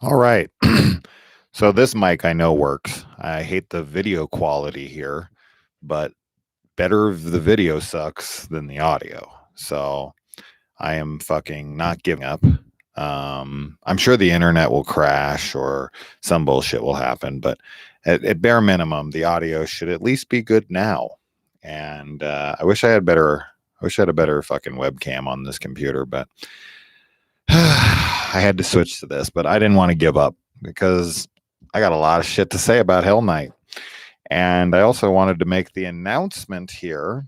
All right. So this mic I know works. I hate the video quality here, but better if the video sucks than the audio. So I am fucking not giving up. I'm sure the internet will crash or some bullshit will happen, but at bare minimum, the audio should at least be good now. And I wish I had better. I wish I had a better fucking webcam on this computer, but I had to switch to this. But I didn't want to give up because I got a lot of shit to say about Hell Knight. And I also wanted to make the announcement here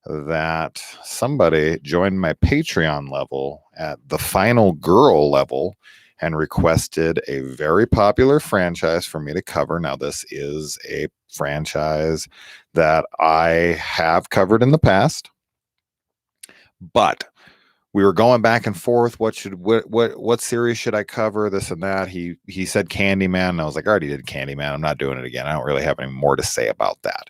that somebody joined my Patreon level at the Final Girl level and requested a very popular franchise for me to cover. Now, this is a franchise that I have covered in the past, but we were going back and forth. What series should I cover? This and that. He said Candyman, and I was like, I already did Candyman. I'm not doing it again. I don't really have any more to say about that.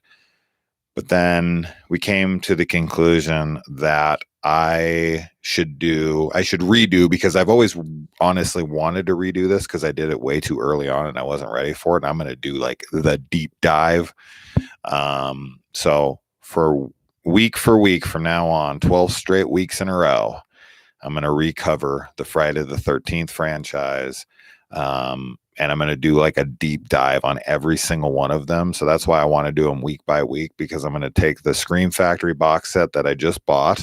But then we came to the conclusion that I should redo, because I've always honestly wanted to redo this because I did it way too early on and I wasn't ready for it. And I'm going to do like the deep dive. So for week from now on, 12 straight weeks in a row, I'm going to recover the Friday the 13th franchise. And I'm going to do like a deep dive on every single one of them. So that's why I want to do them week by week, because I'm going to take the Scream Factory box set that I just bought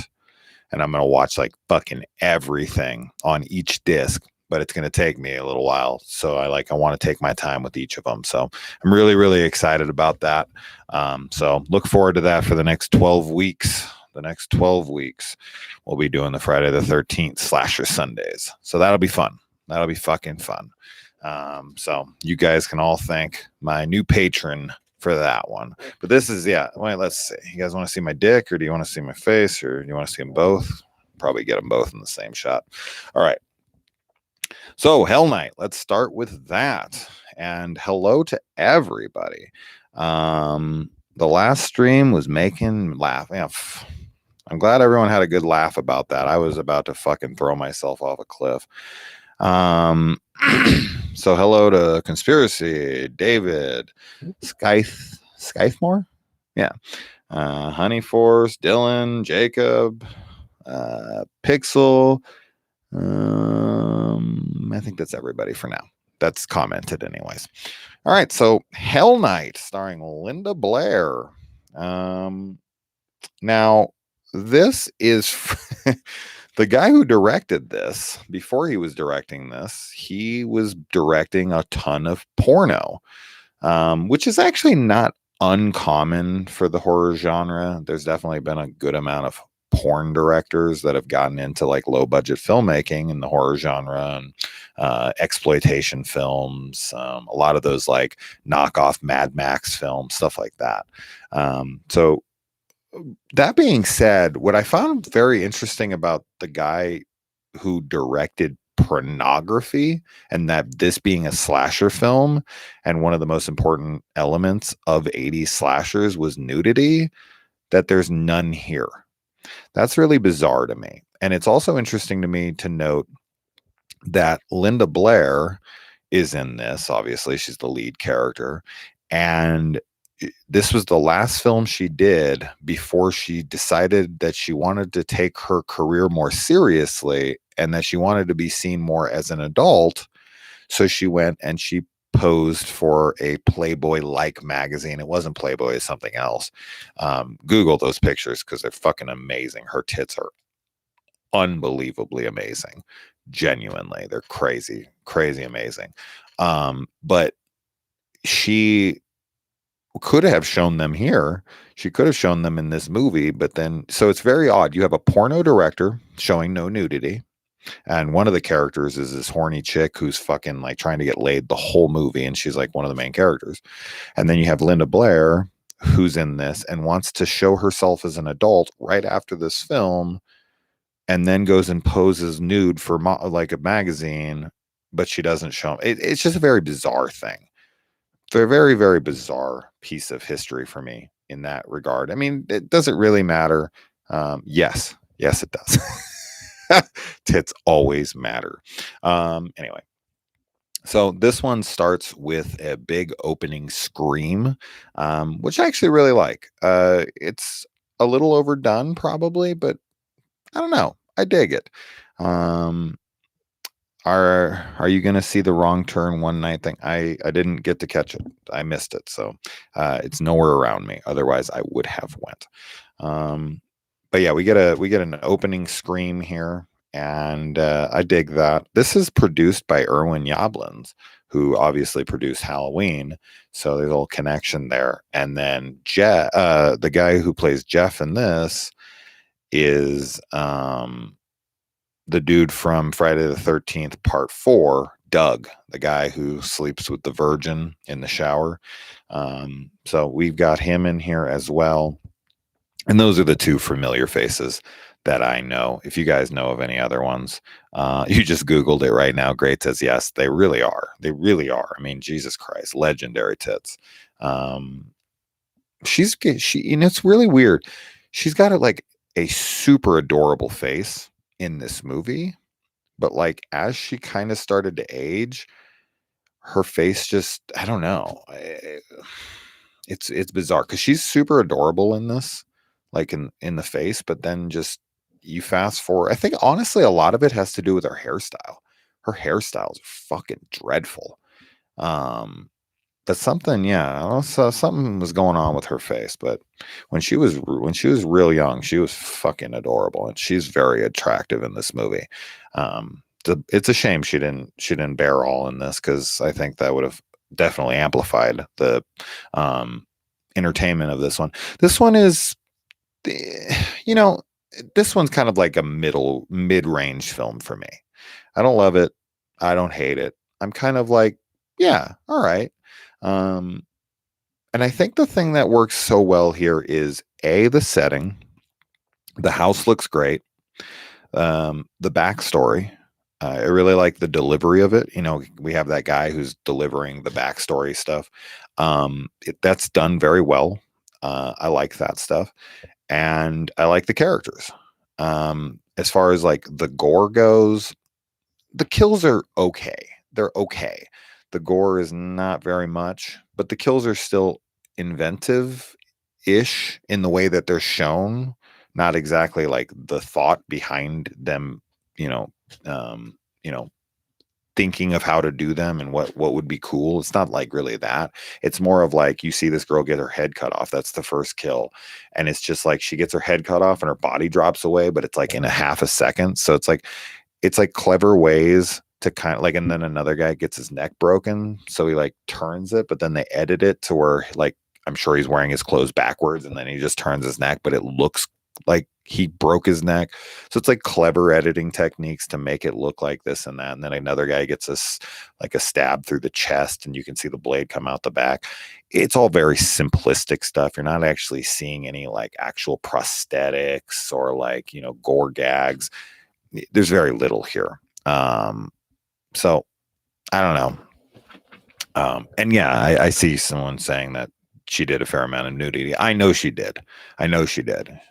and I'm going to watch like fucking everything on each disc. But it's going to take me a little while. So I want to take my time with each of them. So I'm really, really excited about that. So look forward to that for the next 12 weeks. The next 12 weeks, we'll be doing the Friday the 13th Slasher Sundays. So that'll be fun. That'll be fucking fun. So you guys can all thank my new patron for that one. But this is, yeah, wait, let's see. You guys want to see my dick, or do you want to see my face, or do you want to see them both? Probably get them both in the same shot. All right. So Hell Knight, let's start with that. And hello to everybody. The last stream was making laugh. Yeah, I'm glad everyone had a good laugh about that. I was about to fucking throw myself off a cliff. So hello to Conspiracy, David, Skythmore, yeah, Honey Force, Dylan, Jacob, Pixel. I think that's everybody for now. That's commented, anyways. All right, so Hell Knight, starring Linda Blair. Now this is. The guy who directed this, before he was directing this, he was directing a ton of porno, which is actually not uncommon for the horror genre. There's definitely been a good amount of porn directors that have gotten into like low budget filmmaking in the horror genre and exploitation films, a lot of those like knockoff Mad Max films, stuff like that. So that being said, what I found very interesting about the guy who directed Pornography, and that this being a slasher film, and one of the most important elements of 80s slashers was nudity, that there's none here. That's really bizarre to me. And it's also interesting to me to note that Linda Blair is in this. Obviously, she's the lead character. And this was the last film she did before she decided that she wanted to take her career more seriously and that she wanted to be seen more as an adult. So she went and she posed for a Playboy-like magazine. It wasn't Playboy, it's something else. Google those pictures because they're fucking amazing. Her tits are unbelievably amazing. Genuinely, they're crazy, crazy amazing. But she could have shown them here. She could have shown them in this movie, but then, so it's very odd. You have a porno director showing no nudity, and one of the characters is this horny chick who's fucking like trying to get laid the whole movie, and she's like one of the main characters. And then you have Linda Blair, who's in this and wants to show herself as an adult right after this film, and then goes and poses nude for like a magazine, but she doesn't show. It's just a very bizarre thing. They're a very, very bizarre piece of history for me in that regard. I mean, it doesn't really matter. Yes, it does. Tits always matter. Anyway, So this one starts with a big opening scream, which I actually really like. It's a little overdone, probably, but I don't know. I dig it. Um, are you gonna see the Wrong Turn One Night thing? I didn't get to catch it. I missed it, so it's nowhere around me. Otherwise, I would have went. Um, but yeah, we get an opening scream here, and I dig that. This is produced by Irwin Yablans, who obviously produced Halloween, so there's a little connection there. And then the guy who plays Jeff in this is the dude from Friday the 13th Part 4, Doug, the guy who sleeps with the virgin in the shower. So we've got him in here as well. And those are the two familiar faces that I know. If you guys know of any other ones, you just Googled it right now. Great says yes, they really are. They really are. I mean, Jesus Christ, legendary tits. It's really weird. She's got like a super adorable face in this movie, but like as she kind of started to age, her face just, I don't know. It's bizarre because she's super adorable in this, like in the face, but then just you fast forward. I think honestly a lot of it has to do with her hairstyle. Her hairstyles are fucking dreadful. Um, but something, yeah, also something was going on with her face. But when she was real young, she was fucking adorable, and she's very attractive in this movie. It's a shame she didn't bear all in this, because I think that would have definitely amplified the um, entertainment of this one. This one is, you know, this one's kind of like a mid-range film for me. I don't love it. I don't hate it. I'm kind of like, yeah, all right. Um, and I think the thing that works so well here is the setting. The house looks great. The backstory. I really like the delivery of it. We have that guy who's delivering the backstory stuff. That's done very well. I like that stuff, and I like the characters. As far as like the gore goes, the kills are okay. They're okay. The gore is not very much, but the kills are still inventive ish in the way that they're shown. Not exactly like the thought behind them, you know, um, you know, thinking of how to do them and what would be cool. It's not like really that. It's more of like you see this girl get her head cut off. That's the first kill. And it's just like she gets her head cut off and her body drops away, but it's like in a half a second. So it's like clever ways to kind of like, and then another guy gets his neck broken, so he like turns it, but then they edit it to where like I'm sure he's wearing his clothes backwards, and then he just turns his neck, but it looks like he broke his neck. So it's like clever editing techniques to make it look like this and that. And then another guy gets this like a stab through the chest, and you can see the blade come out the back. It's all very simplistic stuff. You're not actually seeing any like actual prosthetics or like, gore gags. There's very little here. So I don't know. And yeah, I see someone saying that she did a fair amount of nudity. I know she did.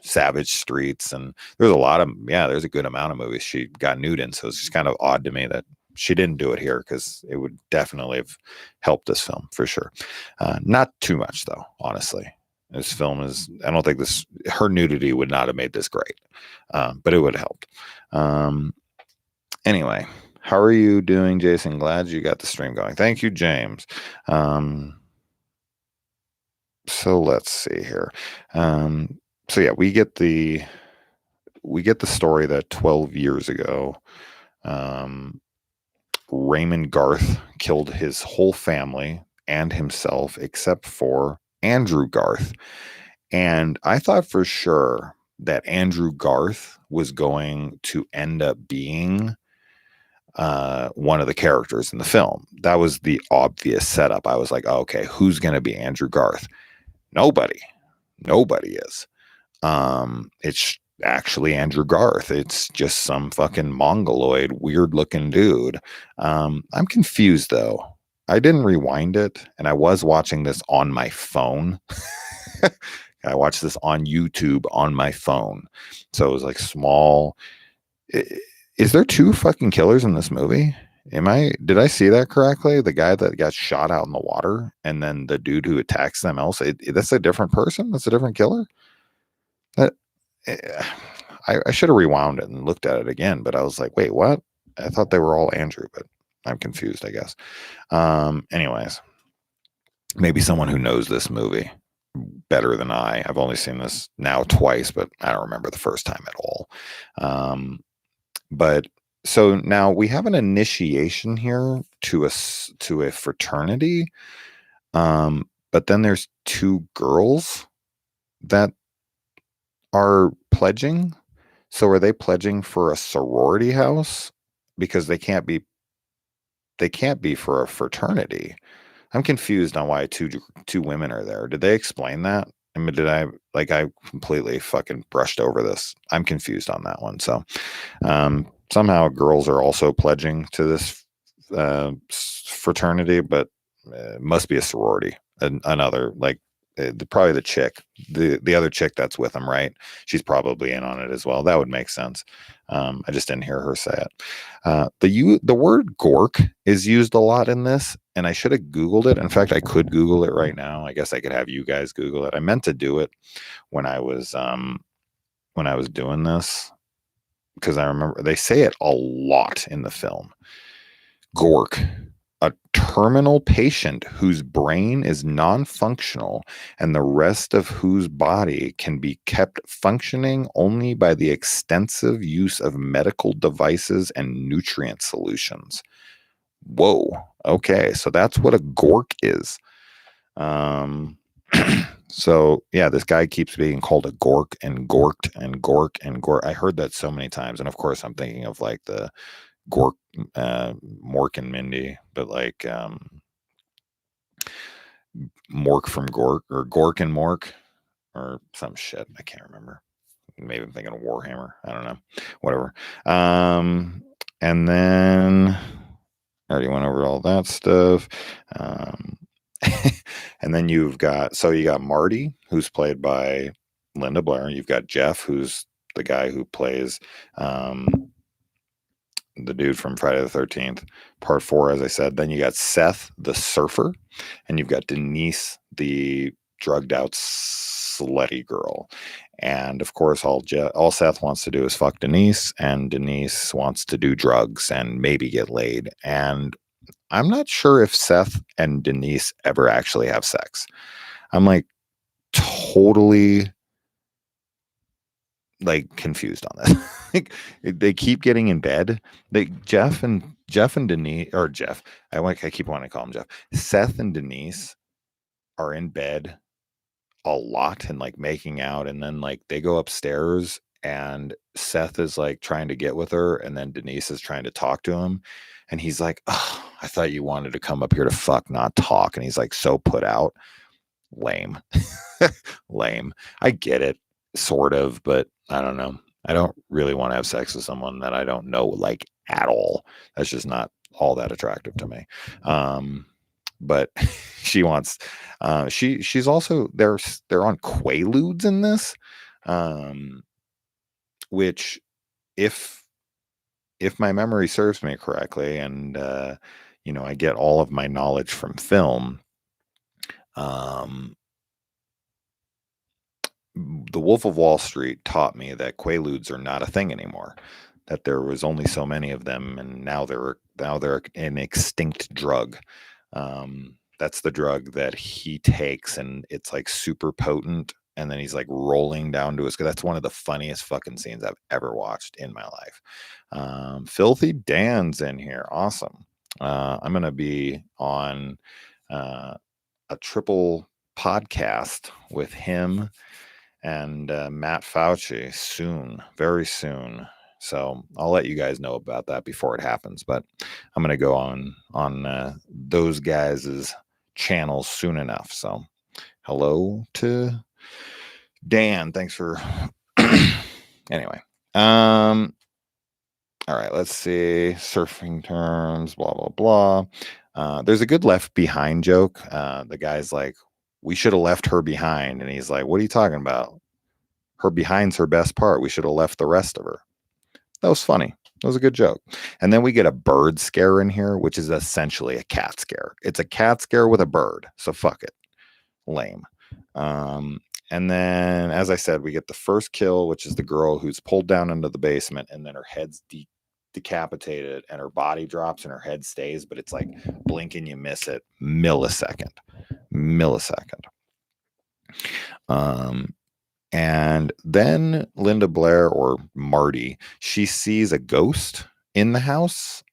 Savage Streets, and there's a good amount of movies she got nude in. So it's just kind of odd to me that she didn't do it here, because it would definitely have helped this film for sure. Not too much though, honestly. This film I don't think her nudity would not have made this great, but it would have helped. Anyway, how are you doing, Jason? Glad you got the stream going. Thank you, James. So let's see here. So yeah, we get the story that 12 years ago, Raymond Garth killed his whole family and himself except for Andrew Garth. And I thought for sure that Andrew Garth was going to end up being one of the characters in the film. That was the obvious setup. I was like, oh, okay, who's going to be Andrew Garth? Nobody is. It's actually Andrew Garth. It's just some fucking mongoloid, weird looking dude. I'm confused though. I didn't rewind it, and I was watching this on my phone. I watched this on YouTube on my phone, so it was like small. Is there two fucking killers in this movie? Did I see that correctly? The guy that got shot out in the water and then the dude who attacks them else, that's a different person? That's a different killer? That eh, I should have rewound it and looked at it again, but I was like, wait, what? I thought they were all Andrew, but I'm confused, I guess. Anyways, maybe someone who knows this movie better than I. I've only seen this now twice, but I don't remember the first time at all. But so now we have an initiation here to a fraternity. But then there's two girls that are pledging. So are they pledging for a sorority house? Because they can't be for a fraternity. I'm confused on why two women are there. Did they explain that? I mean, I completely fucking brushed over this. I'm confused on that one. So somehow girls are also pledging to this fraternity, but it must be a sorority. Another like probably the chick, the other chick that's with him, right? She's probably in on it as well. That would make sense. I just didn't hear her say it. The word gork is used a lot in this, and I should have Googled it. In fact, I could Google it right now. I guess I could have you guys Google it. I meant to do it when I was doing this because I remember they say it a lot in the film. Gork, a terminal patient whose brain is non-functional and the rest of whose body can be kept functioning only by the extensive use of medical devices and nutrient solutions. Whoa. Okay, so that's what a gork is. So yeah, this guy keeps being called a gork and gorked and gork and gork. I heard that so many times, and of course, I'm thinking of like the Gork, Mork and Mindy, but like Mork from Gork or Gork and Mork or some shit. I can't remember. Maybe I'm thinking of Warhammer. I don't know. Whatever. And then I already went over all that stuff. And then you got Marty, who's played by Linda Blair. You've got Jeff, who's the guy who plays the dude from Friday the 13th, part 4, as I said. Then you got Seth, the surfer, and you've got Denise, the drugged out slutty girl. And of course, all Seth wants to do is fuck Denise, and Denise wants to do drugs and maybe get laid. And I'm not sure if Seth and Denise ever actually have sex. I'm like totally like confused on this. Like, they keep getting in bed. Jeff and Denise, or Jeff. I keep wanting to call him Jeff. Seth and Denise are in bed a lot and like making out, and then like they go upstairs and Seth is like trying to get with her, and then Denise is trying to talk to him, and he's like, "Oh, I thought you wanted to come up here to fuck, not talk." And he's like so put out. Lame. Lame. I get it, sort of, but I don't know. I don't really want to have sex with someone that I don't know like at all. That's just not all that attractive to me. But she wants she's also they're on Quaaludes in this. Which if my memory serves me correctly, and I get all of my knowledge from film, the Wolf of Wall Street taught me that Quaaludes are not a thing anymore. That there was only so many of them, and now they're an extinct drug. That's the drug that he takes, and it's like super potent. And then he's like rolling down to his. That's one of the funniest fucking scenes I've ever watched in my life. Filthy Dan's in here. Awesome. I'm gonna be on a triple podcast with him and Matt Fauci soon, very soon. So I'll let you guys know about that before it happens. But I'm going to go on those guys' channels soon enough. So hello to Dan. Thanks for anyway. All right, let's see. Surfing terms, blah, blah, blah. There's a good Left Behind joke. The guy's like, we should have left her behind. And he's like, what are you talking about? Her behind's her best part. We should have left the rest of her. That was funny. It was a good joke. And then we get a bird scare in here, which is essentially a cat scare. It's a cat scare with a bird. So fuck it. Lame. Um, and then, as I said, we get the first kill, which is the girl who's pulled down into the basement, and then her head's decapitated, and her body drops, and her head stays, but it's like blink and you miss it, millisecond. And then Linda Blair, or Marty, she sees a ghost in the house,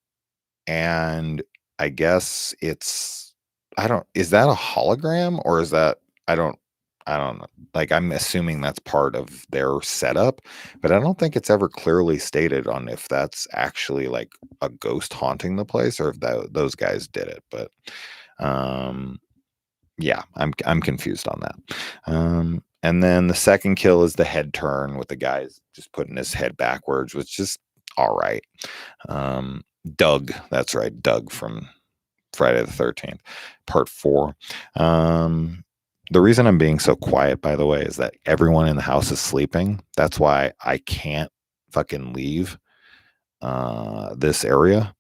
and I guess is that a hologram, or is that, I don't know. Like, I'm assuming that's part of their setup, but I don't think it's ever clearly stated on if that's actually like a ghost haunting the place, or if those guys did it. But yeah, I'm confused on that. And then the second kill is the head turn with the guys just putting his head backwards, which is all right. Doug, that's right, Doug from Friday the 13th, part 4. The reason I'm being so quiet, by the way, is that everyone in the house is sleeping. That's why I can't fucking leave this area.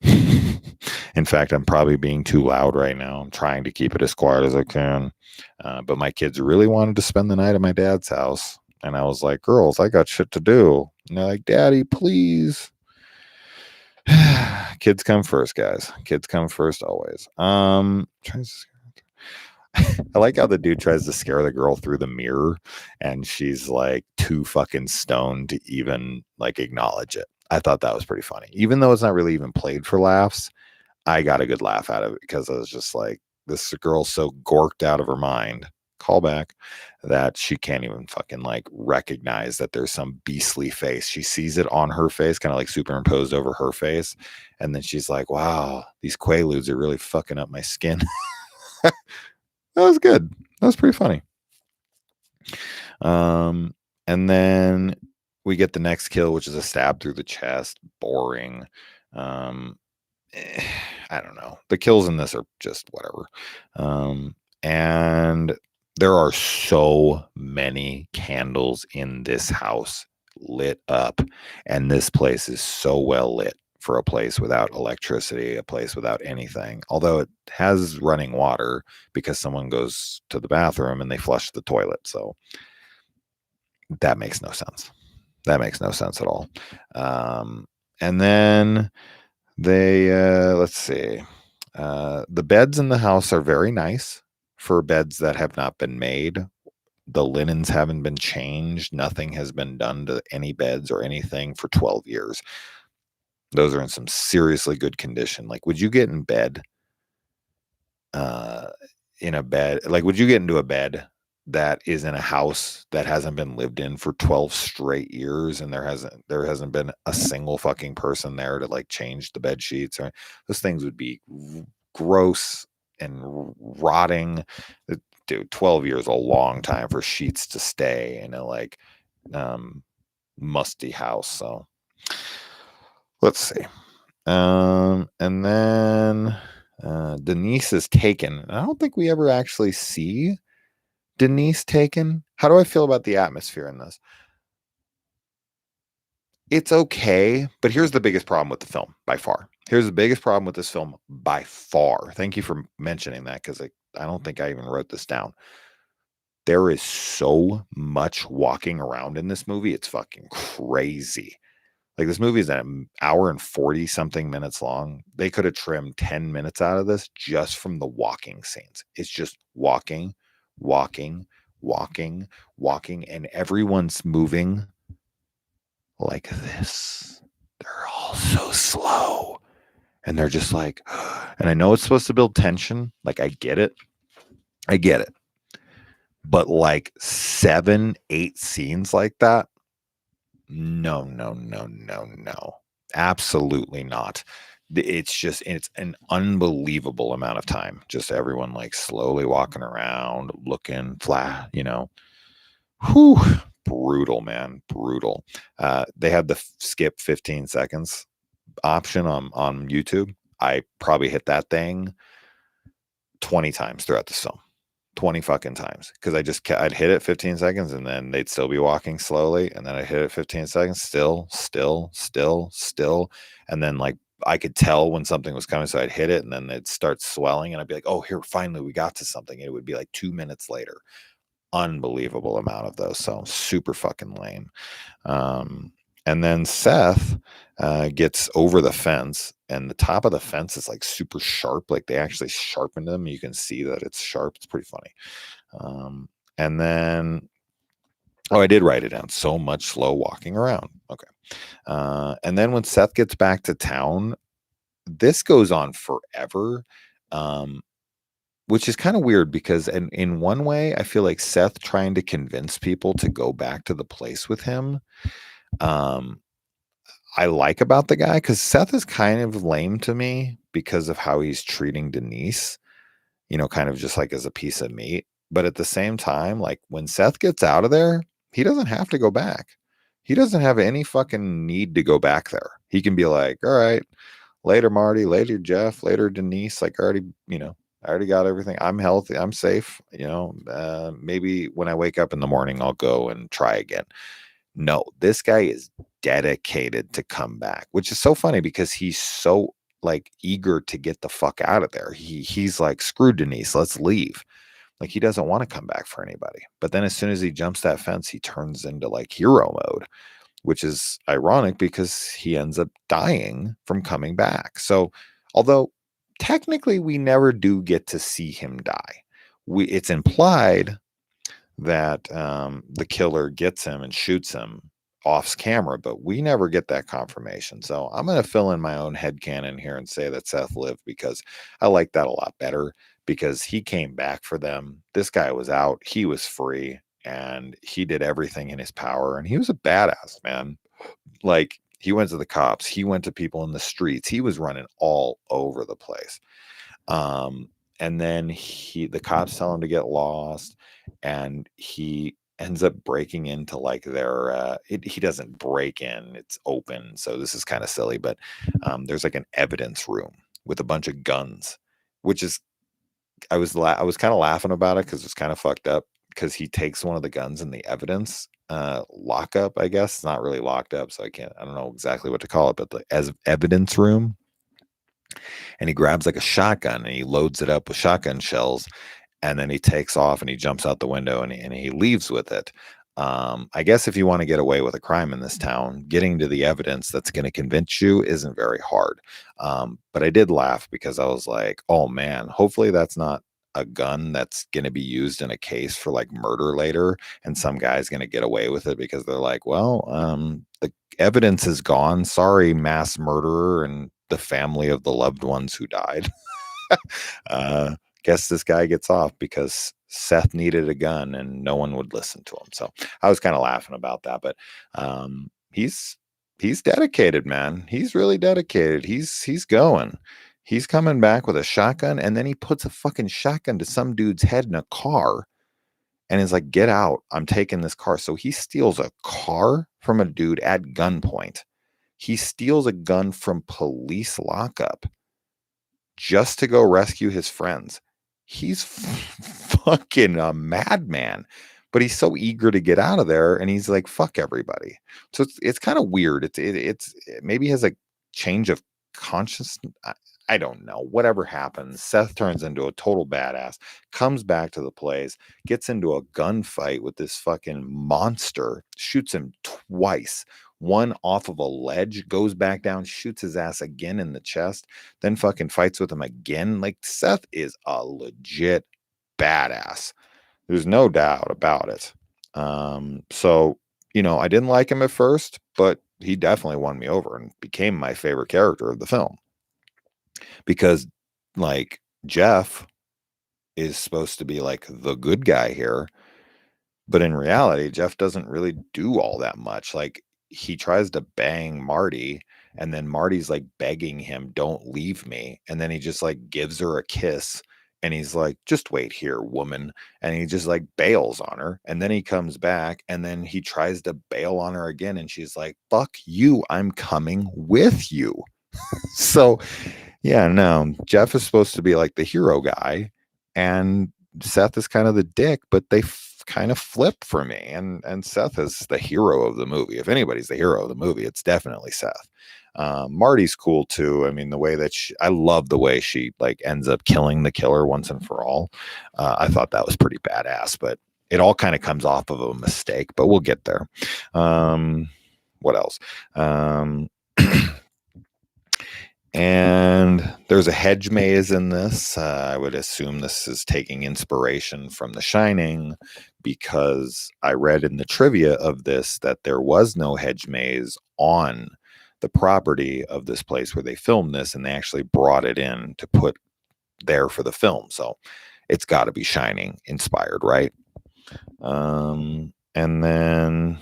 In fact, I'm probably being too loud right now. I'm trying to keep it as quiet as I can. But my kids really wanted to spend the night at my dad's house. And I was like, girls, I got shit to do. And they're like, Daddy, please. Kids come first, guys. Kids come first always. I like how the dude tries to scare the girl through the mirror, and she's like too fucking stoned to even like acknowledge it. I thought that was pretty funny. Even though it's not really even played for laughs, I got a good laugh out of it, because I was just like, this girl's so gorked out of her mind, callback, that she can't even fucking like recognize that there's some beastly face. She sees it on her face, kind of like superimposed over her face. And then she's like, wow, these Quaaludes are really fucking up my skin. That was good. That was pretty funny. And then we get the next kill, which is a stab through the chest. Boring. I don't know. The kills in this are just whatever. And there are so many candles in this house lit up, and this place is so well lit for a place without electricity, a place without anything. Although it has running water because someone goes to the bathroom and they flush the toilet. So that makes no sense. That makes no sense at all. And then they, let's see, the beds in the house are very nice for beds that have not been made. The linens haven't been changed. Nothing has been done to any beds or anything for 12 years. Those are in some seriously good condition. Like, would you get in bed, in a bed? Like, would you get into a bed that is in a house that hasn't been lived in for 12 straight years, and there hasn't been a single fucking person there to like change the bed sheets? Or those things would be gross and rotting. Dude, 12 years is a long time for sheets to stay in a like musty house. So let's see. And then Denise is taken. I don't think we ever actually see Denise taken. How do I feel about the atmosphere in this? It's okay, but here's the biggest problem with the film by far. Here's the biggest problem with this film by far. Thank you for mentioning that, because I don't think I even wrote this down. There is so much walking around in this movie. It's fucking crazy. Like, this movie is an hour and 40 something minutes long. They could have trimmed 10 minutes out of this just from the walking scenes. It's just walking, walking, walking, walking, and everyone's moving like this. They're all so slow. And they're just like, and I know it's supposed to build tension. Like, I get it. But like 7, 8 scenes like that, no. Absolutely not. It's an unbelievable amount of time. Just everyone like slowly walking around, looking flat, Whew. Brutal, man. Brutal. They had the skip 15 seconds option on YouTube. I probably hit that thing 20 times throughout the film. 20 fucking times because I'd hit it 15 seconds and then they'd still be walking slowly. And then I'd hit it 15 seconds, still. And then like I could tell when something was coming. So I'd hit it and then it'd start swelling and I'd be like, oh, here, finally we got to something. It would be like 2 minutes later. Unbelievable amount of those. So super fucking lame. And then Seth gets over the fence, and the top of the fence is like super sharp. Like they actually sharpened them. You can see that it's sharp. It's pretty funny. And then, I did write it down. So much slow walking around. Okay. And then when Seth gets back to town, this goes on forever. Which is kind of weird because in one way, I feel like Seth trying to convince people to go back to the place with him. I like about the guy because Seth is kind of lame to me because of how he's treating Denise, kind of just like as a piece of meat. But at the same time, like when Seth gets out of there, he doesn't have to go back. He doesn't have any fucking need to go back there. He can be like, all right, later, Marty, later, Jeff, later, Denise. Like, I already got everything. I'm healthy. I'm safe. Maybe when I wake up in the morning, I'll go and try again. No, this guy is dedicated to come back, which is so funny because he's so like eager to get the fuck out of there. He's like, screw Denise, let's leave. Like he doesn't want to come back for anybody. But then as soon as he jumps that fence, he turns into like hero mode, which is ironic because he ends up dying from coming back. So although technically we never do get to see him die, it's implied that the killer gets him and shoots him off camera, but we never get that confirmation. So I'm going to fill in my own headcanon here and say that Seth lived because I like that a lot better because he came back for them. This guy was out, he was free, and he did everything in his power. And he was a badass, man. Like he went to the cops, he went to people in the streets, he was running all over the place. And then the cops tell him to get lost, and he ends up breaking into like their he doesn't break in, it's open, so this is kind of silly, but there's like an evidence room with a bunch of guns, which is I was kind of laughing about it because it's kind of fucked up because he takes one of the guns in the evidence lockup. I guess it's not really locked up, so I don't know exactly what to call it, but as evidence room, and he grabs like a shotgun and he loads it up with shotgun shells, and then he takes off and he jumps out the window and he leaves with it. I guess if you want to get away with a crime in this town, getting to the evidence that's going to convince you isn't very hard. But I did laugh because I was like, oh man, hopefully that's not a gun that's going to be used in a case for like murder later, and some guy's going to get away with it because they're like, well, the evidence is gone. Sorry, mass murderer and the family of the loved ones who died. Guess this guy gets off because Seth needed a gun and no one would listen to him. So I was kind of laughing about that, but he's dedicated, man. He's really dedicated. He's going. He's coming back with a shotgun, and then he puts a fucking shotgun to some dude's head in a car and is like, get out. I'm taking this car. So he steals a car from a dude at gunpoint. He steals a gun from police lockup just to go rescue his friends. He's fucking a madman, but he's so eager to get out of there, and he's like, fuck everybody. So it's kind of weird. It maybe has a change of consciousness. I don't know. Whatever happens, Seth turns into a total badass, comes back to the place, gets into a gunfight with this fucking monster, shoots him twice. One off of a ledge, goes back down, shoots his ass again in the chest, then fucking fights with him again. Like Seth is a legit badass. There's no doubt about it. So, I didn't like him at first, but he definitely won me over and became my favorite character of the film. Because like Jeff is supposed to be like the good guy here, but in reality, Jeff doesn't really do all that much. Like he tries to bang Marty, and then Marty's like begging him, don't leave me. And then he just like gives her a kiss, and he's like, just wait here, woman. And he just like bails on her. And then he comes back, and then he tries to bail on her again. And she's like, fuck you, I'm coming with you. So yeah, no, Jeff is supposed to be like the hero guy, and Seth is kind of the dick, but they kind of flip for me. And Seth is the hero of the movie. If anybody's the hero of the movie, it's definitely Seth. Marty's cool too. I mean, the way that I love the way she like ends up killing the killer once and for all. I thought that was pretty badass, but it all kind of comes off of a mistake, but we'll get there. What else? And there's a hedge maze in this. I would assume this is taking inspiration from The Shining, because I read in the trivia of this that there was no hedge maze on the property of this place where they filmed this, and they actually brought it in to put there for the film. So it's got to be Shining inspired, right? And then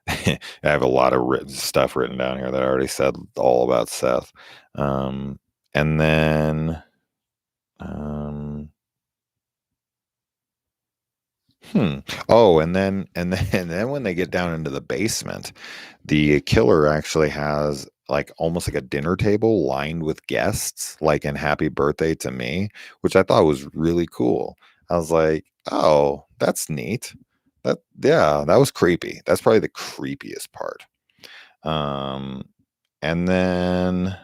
I have a lot of stuff written down here that I already said all about Seth. And then, oh, and then when they get down into the basement, the killer actually has like almost like a dinner table lined with guests, like in Happy Birthday to Me, which I thought was really cool. I was like, oh, that's neat. That was creepy. That's probably the creepiest part. And then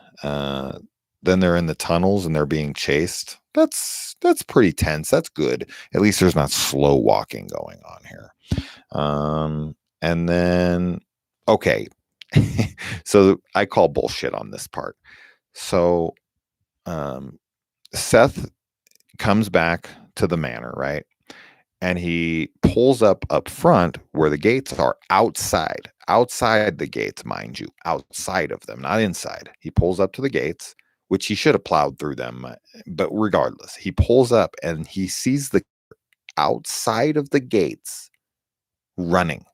they're in the tunnels and they're being chased. That's pretty tense. That's good. At least there's not slow walking going on here. And then okay. So I call bullshit on this part. So Seth comes back to the manor, right? And he pulls up front where the gates are, outside the gates, mind you, outside of them, not inside. He pulls up to the gates, which he should have plowed through them, but regardless, he pulls up and he sees the outside of the gates running.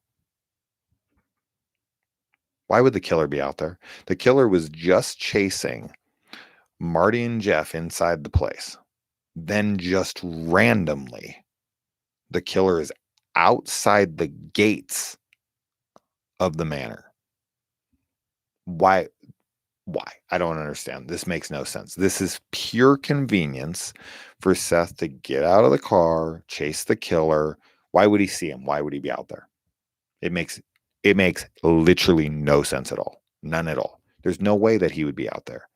Why would the killer be out there? The killer was just chasing Marty and Jeff inside the place. Then just randomly, the killer is outside the gates of the manor. Why? I don't understand. This makes no sense. This is pure convenience for Seth to get out of the car, chase the killer. Why would he see him? Why would he be out there? It makes literally no sense at all. None at all. There's no way that he would be out there.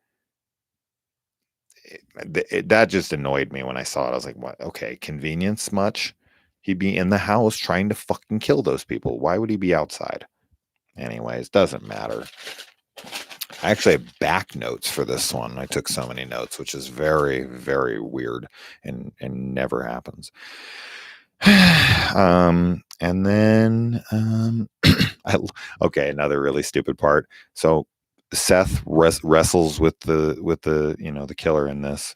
That just annoyed me when I saw it. I was like, what? Okay, convenience much? He'd be in the house trying to fucking kill those people. Why would he be outside? Anyways, doesn't matter. I actually have back notes for this one. I took so many notes, which is very, very weird and never happens. And then, okay, another really stupid part. So Seth wrestles with the the killer in this,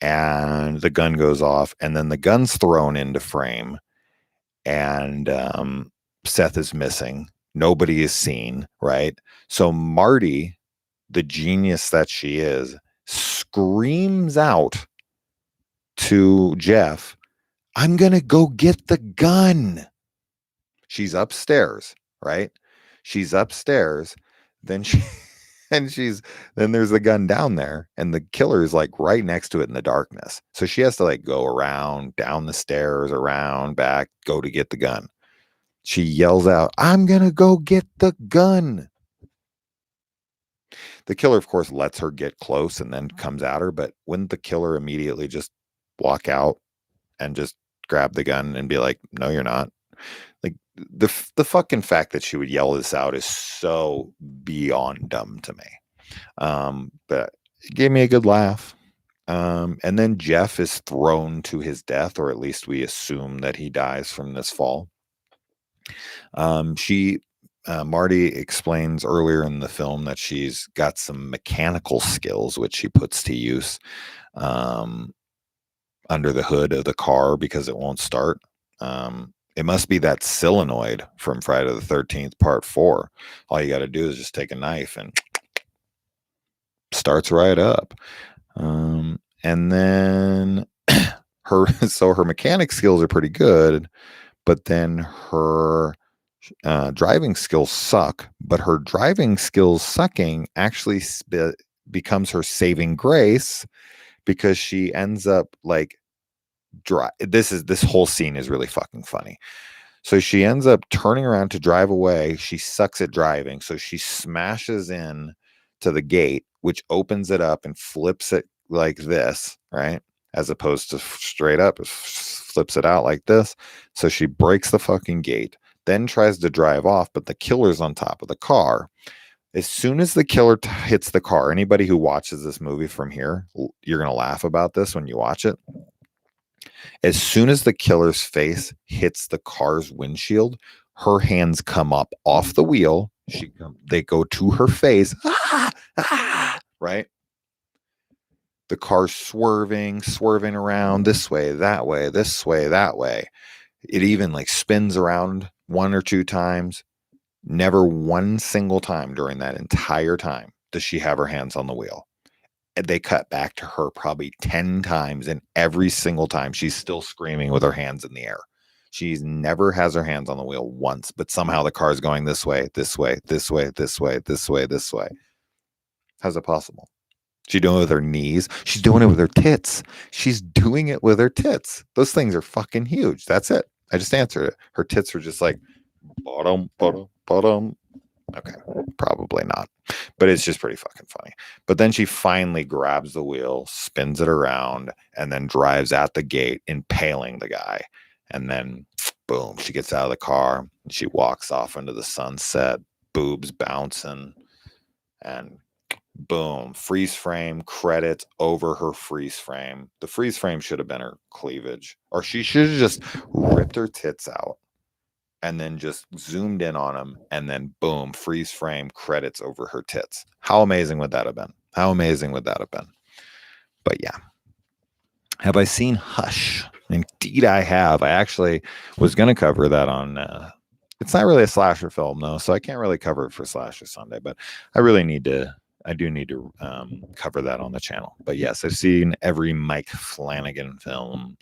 and the gun goes off, and then the gun's thrown into frame, and Seth is missing. Nobody is seen, right? So Marty, the genius that she is, screams out to Jeff, I'm going to go get the gun. She's upstairs, right? She's upstairs. Then then there's the gun down there, and the killer is like right next to it in the darkness. So she has to like go around, down the stairs, around, back, go to get the gun. She yells out, I'm going to go get the gun. The killer, of course, lets her get close and then comes at her. But wouldn't the killer immediately just walk out and just grab the gun and be like, no, you're not? Like the fucking fact that she would yell this out is so beyond dumb to me. But it gave me a good laugh. And then Jeff is thrown to his death, or at least we assume that he dies from this fall. Marty explains earlier in the film that she's got some mechanical skills, which she puts to use under the hood of the car because it won't start. It must be that solenoid from Friday the 13th, Part 4. All you got to do is just take a knife and starts right up. And then her mechanic skills are pretty good, but then her driving skills suck. But her driving skills sucking actually becomes her saving grace, because she ends up like This whole scene is really fucking funny. So she ends up turning around to drive away. She sucks at driving, so she smashes in to the gate, which opens it up and flips it like this, right? As opposed to straight up, it flips it out like this. So she breaks the fucking gate, then tries to drive off, but the killer's on top of the car. As soon as the killer hits the car, anybody who watches this movie from here, you're going to laugh about this when you watch it. As soon as the killer's face hits the car's windshield, her hands come up off the wheel. They go to her face. Right? The car's swerving around this way, that way, this way, that way. It even like spins around 1 or 2 times. Never one single time during that entire time does she have her hands on the wheel. And they cut back to her probably 10 times, and every single time she's still screaming with her hands in the air. She's never has her hands on the wheel once, but somehow the car's going this way, this way, this way, this way, this way, this way. How's it possible? She's doing it with her knees. She's doing it with her tits. She's doing it with her tits. Those things are fucking huge. That's it. I just answered it. Her tits were just like bottom, bottom, bottom. Okay, probably not, but it's just pretty fucking funny. But then she finally grabs the wheel, spins it around, and then drives at the gate, impaling the guy. And then, boom, she gets out of the car and she walks off into the sunset, boobs bouncing, and boom, freeze frame, credits over her freeze frame. The freeze frame should have been her cleavage, or she should have just ripped her tits out and then just zoomed in on them, and then boom, freeze frame, credits over her tits. How amazing would that have been? How amazing would that have been? But yeah. Have I seen Hush? Indeed, I have. I actually was going to cover that on. It's not really a slasher film, though, so I can't really cover it for Slasher Sunday. But I really need to. I do need to cover that on the channel. But yes, I've seen every Mike Flanagan film.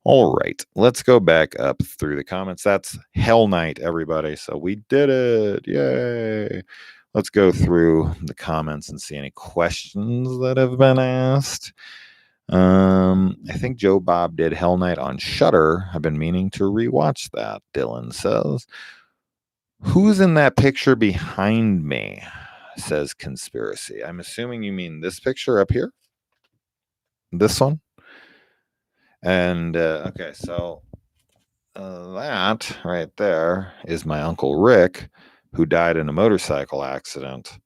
All right, let's go back up through the comments. That's Hell Night, everybody. So we did it. Yay. Let's go through the comments and see any questions that have been asked. I think Joe Bob did Hell Night on Shudder. I've been meaning to rewatch that, Dylan says. Who's in that picture behind me? Says Conspiracy. I'm assuming you mean this picture up here? This one? And okay, so that right there is my Uncle Rick, who died in a motorcycle accident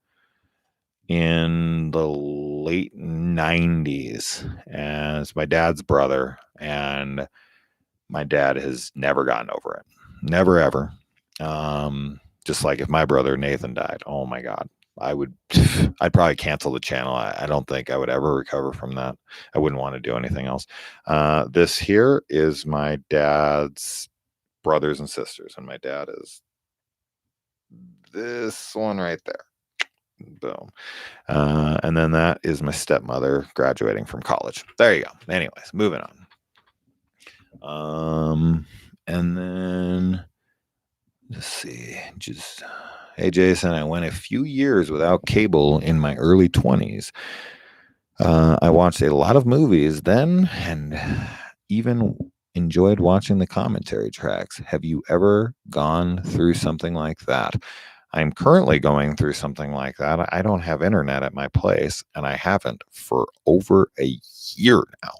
in the late 90s. And it's my dad's brother. And my dad has never gotten over it. Never, ever. Just like if my brother Nathan died, oh my God. I'd probably cancel the channel. I don't think I would ever recover from that. I wouldn't want to do anything else. This here is my dad's brothers and sisters, and my dad is this one right there. Boom. And then that is my stepmother graduating from college. There you go. Anyways, moving on. And then let's see. Hey, Jason, I went a few years without cable in my early 20s. I watched a lot of movies then and even enjoyed watching the commentary tracks. Have you ever gone through something like that? I'm currently going through something like that. I don't have internet at my place, and I haven't for over a year now.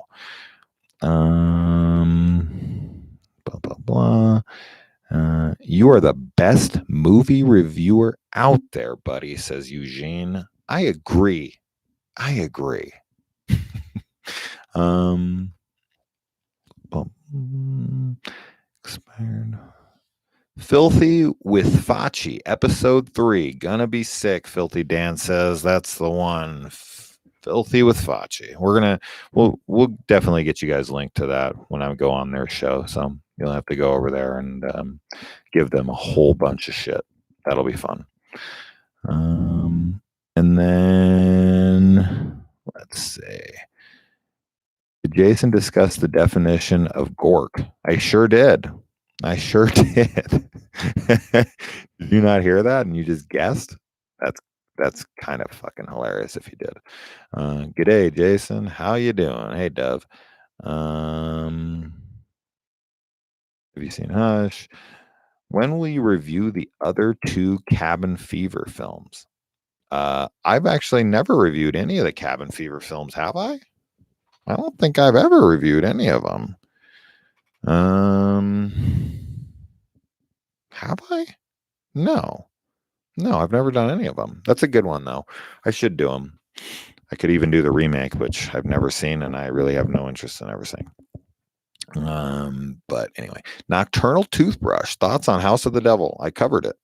Blah, blah, blah. You are the best movie reviewer out there, buddy, says Eugene. I agree. Expired. Filthy with Facci, episode 3. Gonna be sick, Filthy Dan says. That's the one. Filthy with Facci. We'll definitely get you guys linked to that when I go on their show. So you'll have to go over there and give them a whole bunch of shit. That'll be fun. And then let's see. Did Jason discuss the definition of gork? I sure did. Did you not hear that and you just guessed? That's kind of fucking hilarious if you did. G'day, Jason. How you doing? Hey, Dove. Um, have you seen Hush? When will you review the other two Cabin Fever films? I've actually never reviewed any of the Cabin Fever films, have I? I don't think I've ever reviewed any of them. Um, have I? No. No, I've never done any of them. That's a good one, though. I should do them. I could even do the remake, which I've never seen, and I really have no interest in ever seeing. But anyway, Nocturnal Toothbrush. Thoughts on House of the Devil? I covered it.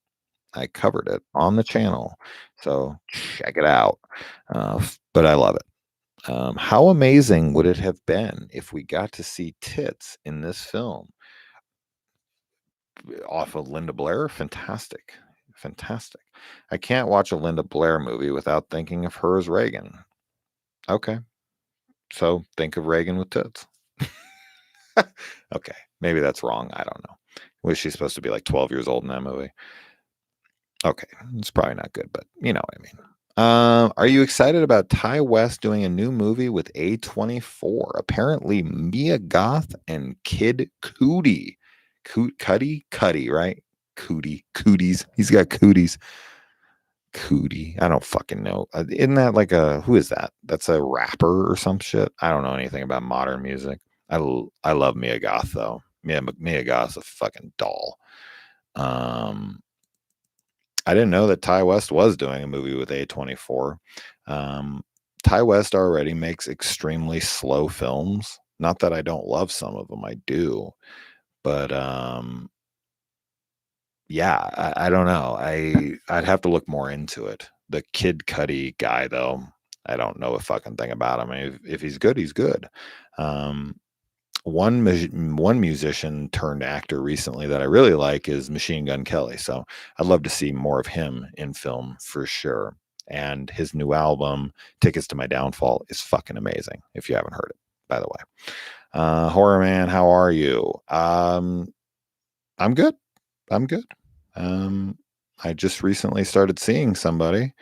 I covered it on the channel, so check it out. But I love it. How amazing would it have been if we got to see tits in this film? Off of Linda Blair, fantastic, fantastic. I can't watch a Linda Blair movie without thinking of her as Reagan. Okay, so think of Reagan with tits. Okay, maybe that's wrong. I don't know. Was she supposed to be like 12 years old in that movie? Okay, it's probably not good, but you know what I mean. Are you excited about Ty West doing a new movie with A24? Apparently, Mia Goth and Kid Cudi. Cudi, right? Cooties. He's got cooties. Cootie. I don't fucking know. Isn't that like who is that? That's a rapper or some shit. I don't know anything about modern music. I love Mia Goth though. Mia Goth's a fucking doll. Um, I didn't know that Ty West was doing a movie with A24. Um, Ty West already makes extremely slow films. Not that I don't love some of them, I do. But yeah, I don't know. I'd have to look more into it. The Kid Cudi guy, though, I don't know a fucking thing about him. I mean, if he's good, he's good. Um, one musician turned actor recently that I really like is Machine Gun Kelly. So I'd love to see more of him in film for sure. And his new album, Tickets to My Downfall, is fucking amazing. If you haven't heard it, by the way. Horror Man, how are you? I'm good. I'm good. I just recently started seeing somebody.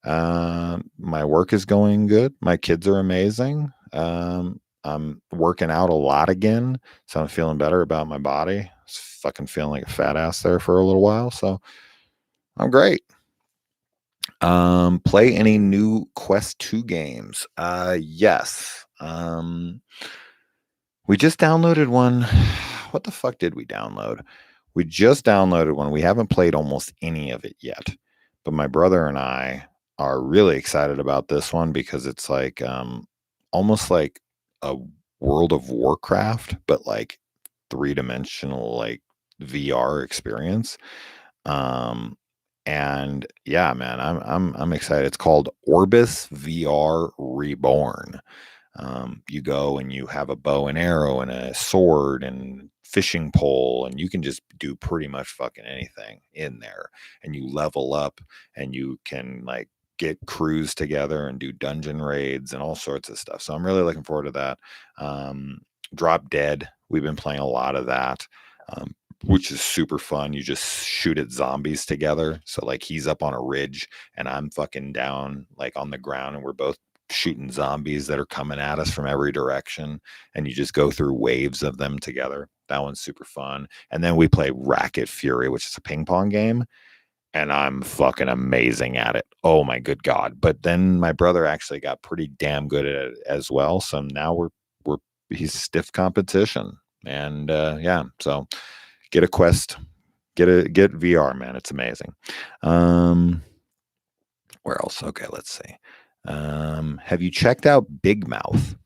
My work is going good. My kids are amazing. I'm working out a lot again, so I'm feeling better about my body. I was fucking feeling like a fat ass there for a little while, so I'm great. Play any new Quest 2 games? Yes. We just downloaded one. What the fuck did we download? We just downloaded one. We haven't played almost any of it yet, but my brother and I are really excited about this one because it's like almost like a World of Warcraft, but like three-dimensional like VR experience. Um and yeah, man, I'm excited. It's called Orbis VR Reborn. You go and you have a bow and arrow and a sword and fishing pole, and you can just do pretty much fucking anything in there. And you level up, and you can like get crews together and do dungeon raids and all sorts of stuff. So I'm really looking forward to that. Drop Dead, we've been playing a lot of that. Which is super fun. You just shoot at zombies together. So like he's up on a ridge and I'm fucking down like on the ground, and we're both shooting zombies that are coming at us from every direction, and you just go through waves of them together. That one's super fun. And then we play Racket Fury, which is a ping pong game, and I'm fucking amazing at it. Oh my good god. But then my brother actually got pretty damn good at it as well, so now we're he's stiff competition. And yeah, so get a Quest, get VR, man. It's amazing. Where else? Okay, let's see. Have you checked out Big Mouth,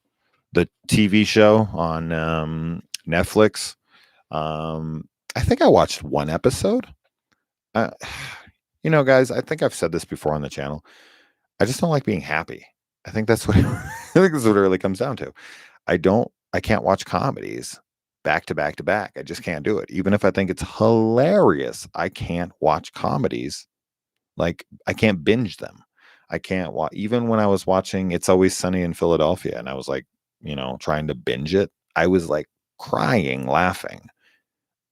the TV show on Netflix? I think I watched one episode. Uh, guys, I think I've said this before on the channel. I just don't like being happy. I think that's what I think that's what it really comes down to. I can't watch comedies back to back to back. I just can't do it. Even if I think it's hilarious, I can't watch comedies. Like I can't binge them. I can't watch even when I was watching It's Always Sunny in Philadelphia and I was like, trying to binge it. I was like crying, laughing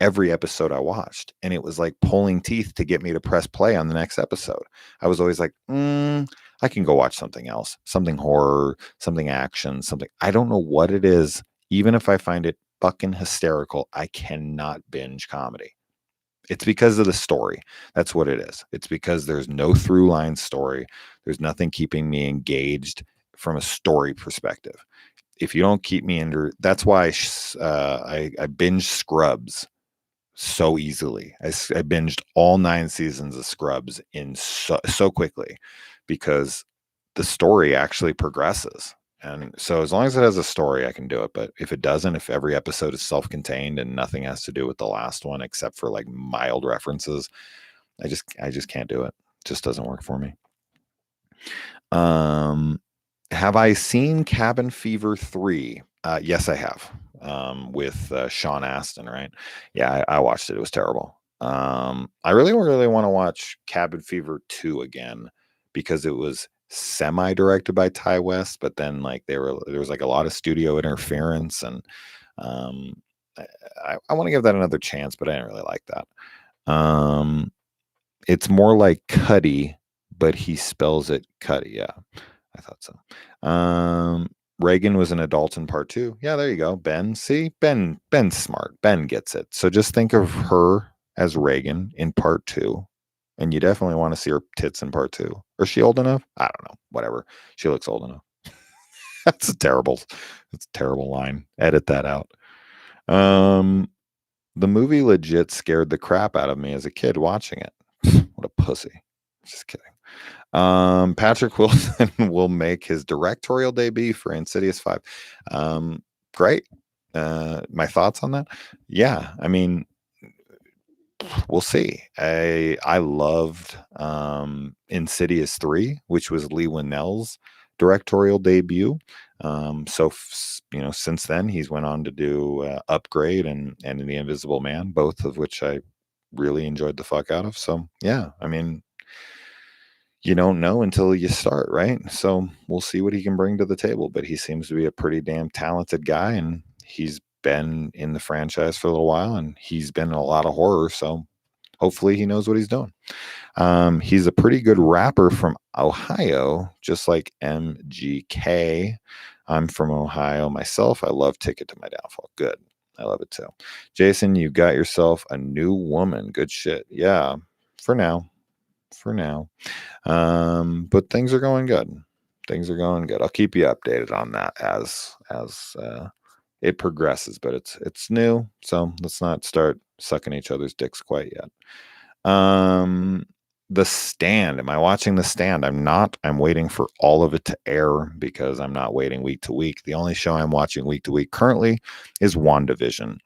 every episode I watched. And it was like pulling teeth to get me to press play on the next episode. I was always like, I can go watch something else, something horror, something action, something. I don't know what it is. Even if I find it fucking hysterical, I cannot binge comedy. It's because of the story. That's what it is. It's because there's no through line story. There's nothing keeping me engaged from a story perspective. If you don't keep me under, that's why I binge Scrubs so easily. I binged all 9 seasons of Scrubs in so quickly because the story actually progresses. And so as long as it has a story, I can do it. But if it doesn't, if every episode is self-contained and nothing has to do with the last one except for like mild references, I just can't do it. It just doesn't work for me. Have I seen Cabin Fever 3? Yes, I have. With Sean Astin, right? Yeah, I watched it. It was terrible. I really want to watch Cabin Fever 2 again because it was semi-directed by Ty West, but then like there was like a lot of studio interference, and um, I want to give that another chance, but I didn't really like that. It's more like Cuddy, but he spells it Cuddy. Yeah, I thought so. Reagan was an adult in part 2. Yeah, there you go. Ben. See, Ben's smart. Ben gets it. So just think of her as Reagan in part 2. And you definitely want to see her tits in part 2. Or is she old enough? I don't know. Whatever. She looks old enough. That's a terrible line. Edit that out. The movie legit scared the crap out of me as a kid watching it. What a pussy. Just kidding. Patrick Wilson will make his directorial debut for Insidious 5. Great. My thoughts on that? Yeah, I mean, we'll see. I loved Insidious 3, which was Lee Winnell's directorial debut. Since then he's went on to do Upgrade and The Invisible Man, both of which I really enjoyed the fuck out of. So yeah, I mean, you don't know until you start, right? So we'll see what he can bring to the table. But he seems to be a pretty damn talented guy, and he's been in the franchise for a little while, and he's been in a lot of horror. So hopefully he knows what he's doing. He's a pretty good rapper from Ohio, just like MGK. I'm from Ohio myself. I love Ticket to My Downfall. Good. I love it too. Jason, you got yourself a new woman. Good shit. Yeah, for now. But things are going good. I'll keep you updated on that as it progresses, but it's new, so let's not start sucking each other's dicks quite yet. The Stand. Am I watching The Stand? I'm not. I'm waiting for all of it to air because I'm not waiting week to week. The only show I'm watching week to week currently is WandaVision.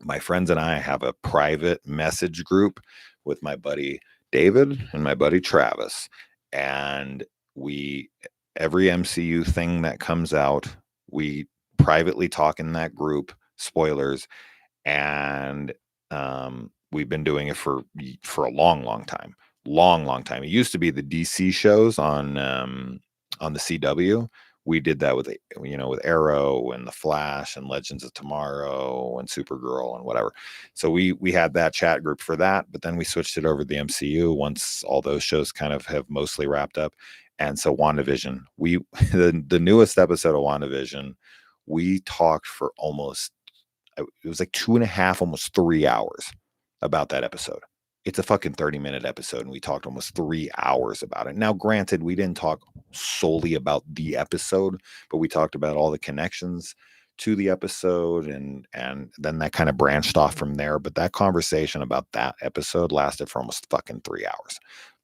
My friends and I have a private message group with my buddy David and my buddy Travis, and every MCU thing that comes out, we privately talk in that group, spoilers, and we've been doing it for a long time. It used to be the DC shows on the CW. We did that with Arrow and The Flash and Legends of Tomorrow and Supergirl and whatever. So we had that chat group for that, but then we switched it over to the MCU once all those shows kind of have mostly wrapped up. And so WandaVision, the newest episode of WandaVision, we talked for it was like 2.5, almost 3 hours about that episode. It's a fucking 30-minute episode, and we talked almost 3 hours about it. Now, granted, we didn't talk solely about the episode, but we talked about all the connections to the episode, and then that kind of branched off from there. But that conversation about that episode lasted for almost fucking 3 hours.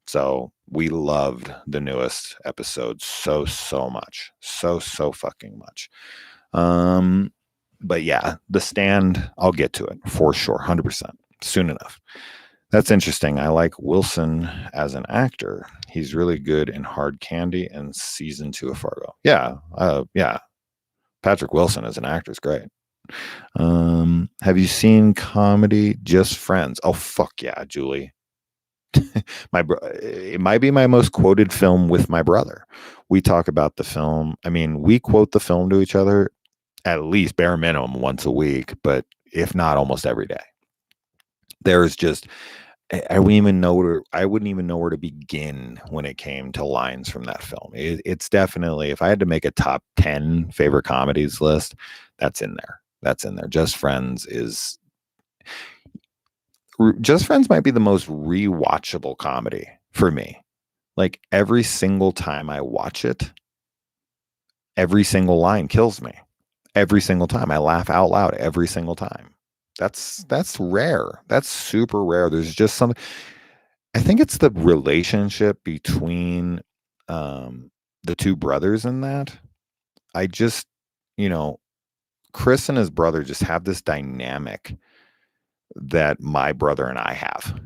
So we loved the newest episode so much. So fucking much. But yeah, The Stand, I'll get to it for sure, 100%, soon enough. That's interesting. I like Wilson as an actor. He's really good in Hard Candy and season 2 of Fargo. Yeah. Patrick Wilson as an actor is great. Have you seen comedy Just Friends? Oh, fuck yeah, Julie. It might be my most quoted film with my brother. We talk about the film. I mean, we quote the film to each other at least bare minimum once a week, but if not, almost every day. There's just, I wouldn't even know where to begin when it came to lines from that film. It's definitely, if I had to make a top 10 favorite comedies list, That's in there. That's in there. Just Friends might be the most rewatchable comedy for me. Like every single time I watch it, every single line kills me. Every single time I laugh out loud every single time. That's rare. That's super rare. There's just something. I think it's the relationship between the two brothers in that. I just, you know, Chris and his brother just have this dynamic that my brother and I have,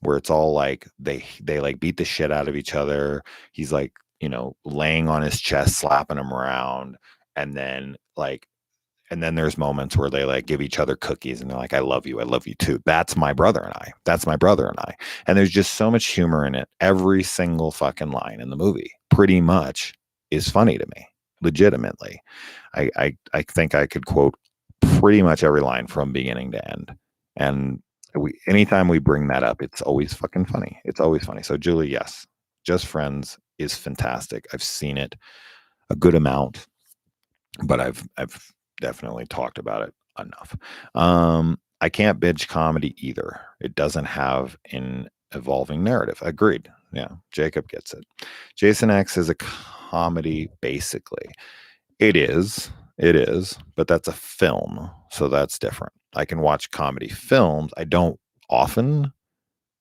where it's all like they like beat the shit out of each other. He's like, laying on his chest, slapping him around, and then there's moments where they like give each other cookies and they're like, I love you too. That's my brother and I. That's my brother and I. And there's just so much humor in it. Every single fucking line in the movie pretty much is funny to me, legitimately. I think I could quote pretty much every line from beginning to end. And anytime we bring that up, it's always fucking funny. It's always funny. So Julie, yes, Just Friends is fantastic. I've seen it a good amount, but I've definitely talked about it enough. I can't binge comedy either. It doesn't have an evolving narrative. Agreed. Yeah, Jacob gets it. Jason X is a comedy, basically. It is, but that's a film, so that's different. I can watch comedy films. I don't often,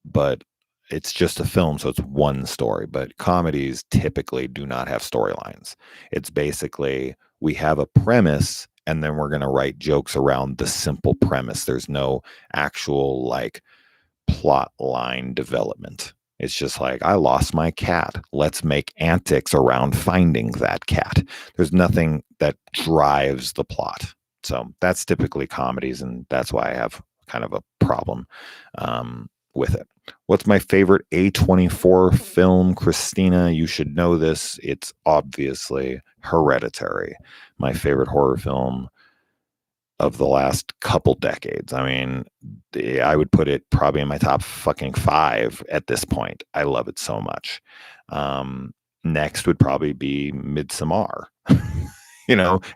but it's just a film, so it's one story. But comedies typically do not have storylines. It's basically we have a premise and then we're going to write jokes around the simple premise. There's no actual like plot line development. It's just like, I lost my cat. Let's make antics around finding that cat. There's nothing that drives the plot. So that's typically comedies, and that's why I have kind of a problem with it. What's my favorite A24 film? Christina, you should know this. It's obviously Hereditary, my favorite horror film of the last couple decades. I mean, I would put it probably in my top fucking 5 at this point. I love it so much. Next would probably be Midsommar.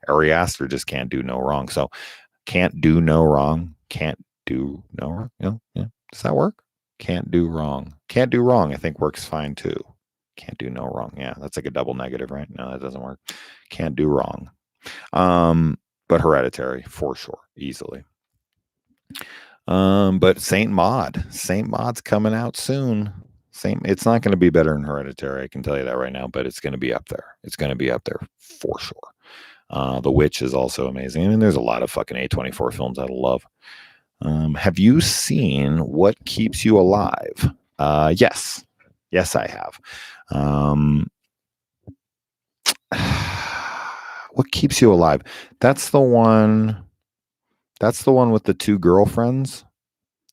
Ari Aster just can't do no wrong. So can't do no wrong. Can't do no wrong. Yeah. Does that work? Can't do wrong. Can't do wrong, I think works fine too. Can't do no wrong. Yeah, that's like a double negative, right? No, that doesn't work. Can't do wrong. But Hereditary for sure, easily. But Saint Maud's coming out soon. It's not going to be better than Hereditary, I can tell you that right now, but it's going to be up there. It's going to be up there for sure. The Witch is also amazing. I mean, there's a lot of fucking A24 films I love. Have you seen What Keeps You Alive? Yes, I have. What Keeps You Alive? That's the one with the 2 girlfriends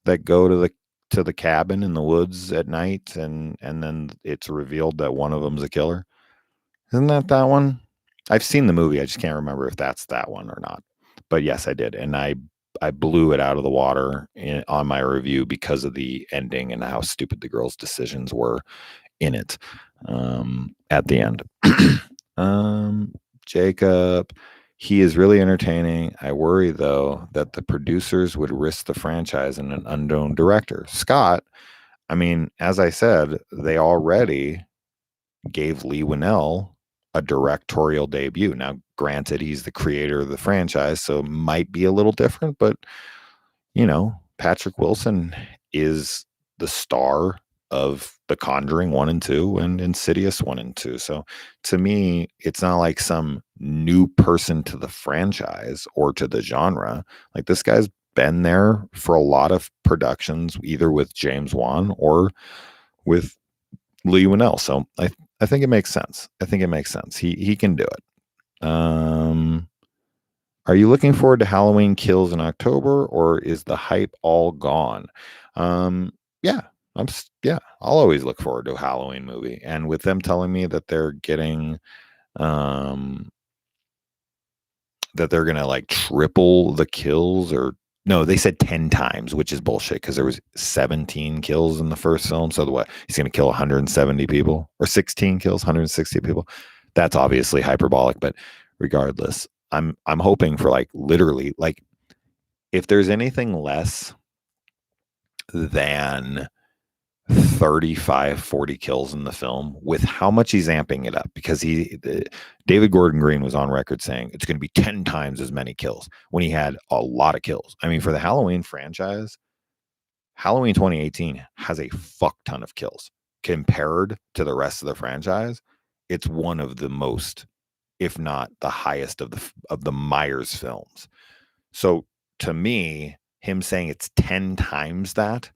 that go to the cabin in the woods at night, and then it's revealed that one of them's a killer. Isn't that one? I've seen the movie. I just can't remember if that's that one or not. But yes, I did, and I blew it out of the water on my review because of the ending and how stupid the girls' decisions were in it at the end. Jacob, he is really entertaining. I worry, though, that the producers would risk the franchise in an unknown director. Scott, I mean, as I said, they already gave Leigh Whannell a directorial debut. Now, granted, he's the creator of the franchise, so it might be a little different, but, Patrick Wilson is the star of The Conjuring 1 and 2 and Insidious 1 and 2. So to me, it's not like some new person to the franchise or to the genre. Like, this guy's been there for a lot of productions, either with James Wan or with Leigh Whannell. So I think it makes sense. He can do it. Are you looking forward to Halloween Kills in October, or is the hype all gone? Yeah, I'll always look forward to a Halloween movie. And with them telling me that they're getting, that they're going to like triple the kills, or no, they said 10 times, which is bullshit because there was 17 kills in the first film. So he's going to kill 170 people, or 16 kills, 160 people. That's obviously hyperbolic, but regardless, I'm hoping for like literally like if there's anything less than 35, 40 kills in the film with how much he's amping it up, because David Gordon Green was on record saying it's going to be 10 times as many kills when he had a lot of kills. I mean, for the Halloween franchise, Halloween 2018 has a fuck ton of kills compared to the rest of the franchise. It's one of the most, if not the highest of the Myers films. So to me, him saying it's 10 times that,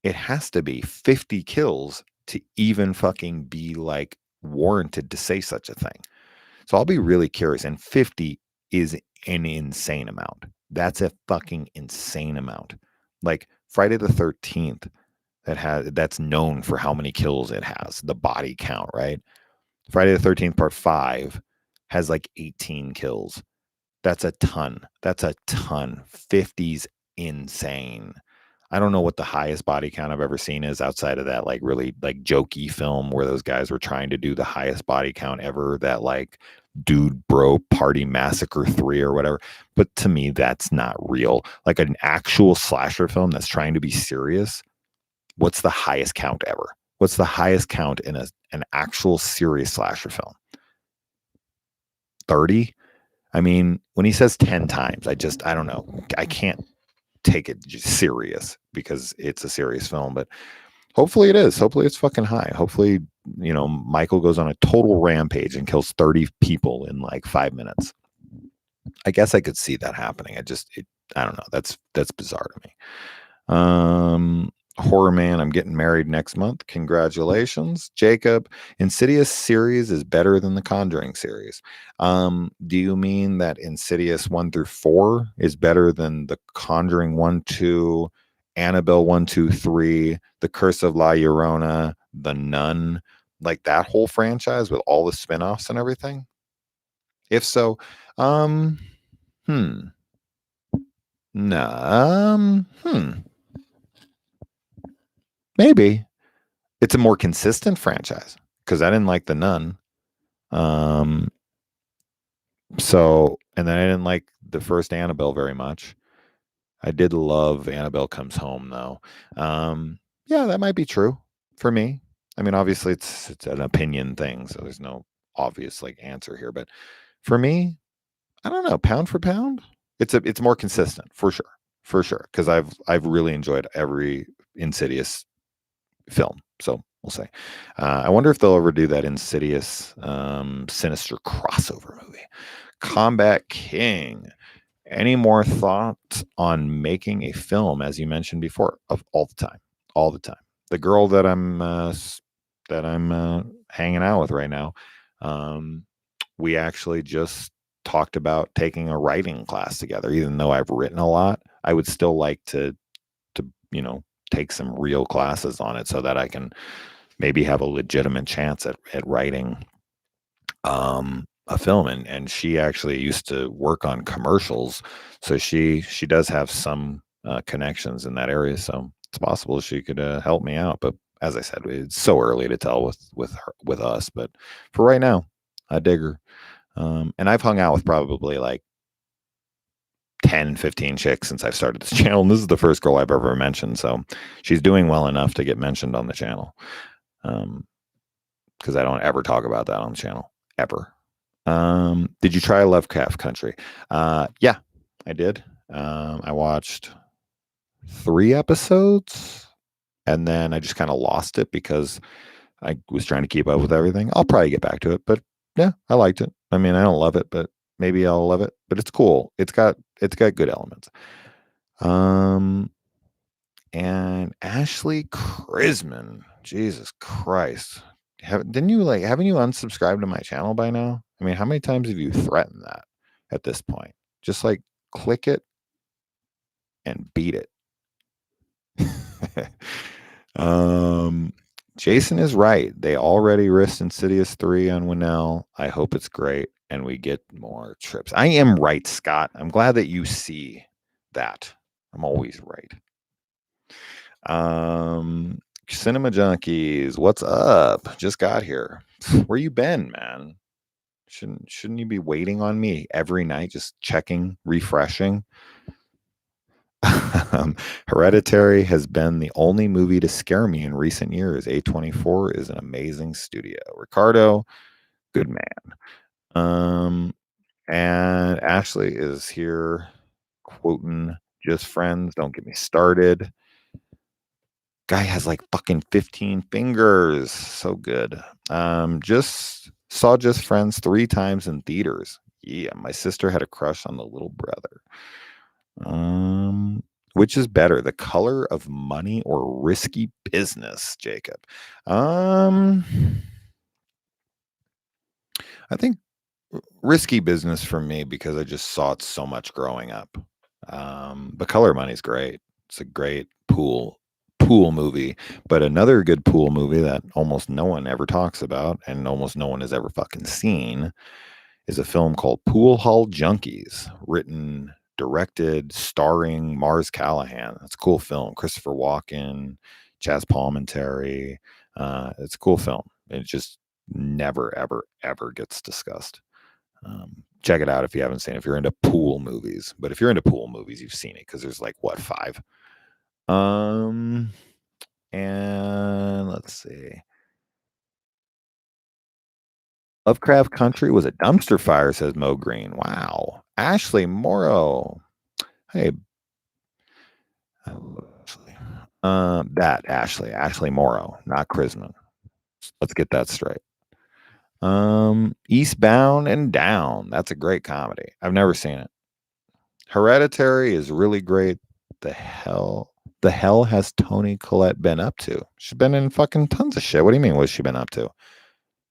it has to be 50 kills to even fucking be like warranted to say such a thing. So I'll be really curious. And 50 is an insane amount. That's a fucking insane amount. Like Friday the 13th, that's known for how many kills it has, the body count, right? Friday the 13th part 5 has like 18 kills. That's a ton. 50's insane. I don't know what the highest body count I've ever seen is outside of that like really like jokey film where those guys were trying to do the highest body count ever, that like Dude Bro Party Massacre 3 or whatever. But to me, that's not real. Like an actual slasher film that's trying to be serious. What's the highest count ever? What's the highest count in an actual serious slasher film? 30? I mean, when he says 10 times, I don't know. I can't take it serious because it's a serious film, but hopefully it is. Hopefully it's fucking high. Hopefully, Michael goes on a total rampage and kills 30 people in like 5 minutes. I guess I could see that happening. I don't know. That's bizarre to me. Horror Man, I'm getting married next month. Congratulations. Jacob, Insidious series is better than the Conjuring series. Do you mean that Insidious 1 through 4 is better than the Conjuring 1, 2, Annabelle 1, 2, 3, The Curse of La Llorona, The Nun, like that whole franchise with all the spin-offs and everything? If so, no, maybe. It's a more consistent franchise because I didn't like The Nun. And then I didn't like the first Annabelle very much. I did love Annabelle Comes Home though. Yeah, that might be true for me. I mean, obviously it's an opinion thing, so there's no obvious like answer here. But for me, I don't know, pound for pound, it's more consistent for sure. Because I've really enjoyed every Insidious film. So we'll say. I wonder if they'll ever do that Insidious Sinister crossover movie. Combat King. Any more thoughts on making a film, as you mentioned before, of all the time? The girl that I'm hanging out with right now, we actually just talked about taking a writing class together. Even though I've written a lot, I would still like to take some real classes on it so that I can maybe have a legitimate chance at writing a film. And she actually used to work on commercials, so she does have some connections in that area, so it's possible she could help me out. But as I said, it's so early to tell with us, but for right now, I dig her. And I've hung out with probably like 10, 15 chicks since I've started this channel, and this is the first girl I've ever mentioned, so she's doing well enough to get mentioned on the channel. Because I don't ever talk about that on the channel, ever. Did you try Lovecraft Country? Yeah, I did. I watched 3 episodes, and then I just kind of lost it because I was trying to keep up with everything. I'll probably get back to it, but yeah, I liked it. I mean, I don't love it, but maybe I'll love it. But it's cool. It's got good elements. And Ashley Chrisman, Jesus Christ, haven't you unsubscribed to my channel by now? I mean, how many times have you threatened that at this point? Just like click it and beat it. Jason is right. They already risked Insidious 3 on Winnell. I hope it's great and we get more trips. I am right, Scott. I'm glad that you see that. I'm always right. Cinema Junkies, what's up? Just got here. Where you been, man? Shouldn't you be waiting on me every night, just checking, refreshing? Hereditary has been the only movie to scare me in recent years. A24 is an amazing studio. Ricardo, good man. Um, and Ashley is here quoting Just Friends. Don't get me started. Guy has like fucking 15 fingers. So good. Just saw Just Friends 3 times in theaters. Yeah, my sister had a crush on the little brother. Which is better, The Color of Money or Risky Business, Jacob? Um, I think Risky Business for me because I just saw it so much growing up. The Color of Money is great. It's a great pool movie, but another good pool movie that almost no one ever talks about and almost no one has ever fucking seen is a film called Pool Hall Junkies, written, directed, starring Mars Callahan. It's a cool film. Christopher Walken, Chaz Palminteri. It's a cool film. It just never, ever, ever gets discussed. Check it out if you haven't seen it. If you're into pool movies, but if you're into pool movies, you've seen it because there's like what 5. Um, and let's see. Lovecraft Country was a dumpster fire, says Mo Green. Wow. Ashley Morrow. Hey, Ashley. Ashley Morrow, not Chrisman. Let's get that straight. Eastbound and Down. That's a great comedy. I've never seen it. Hereditary is really great. The hell has Tony Collette been up to? She's been in fucking tons of shit. What do you mean? What's she been up to?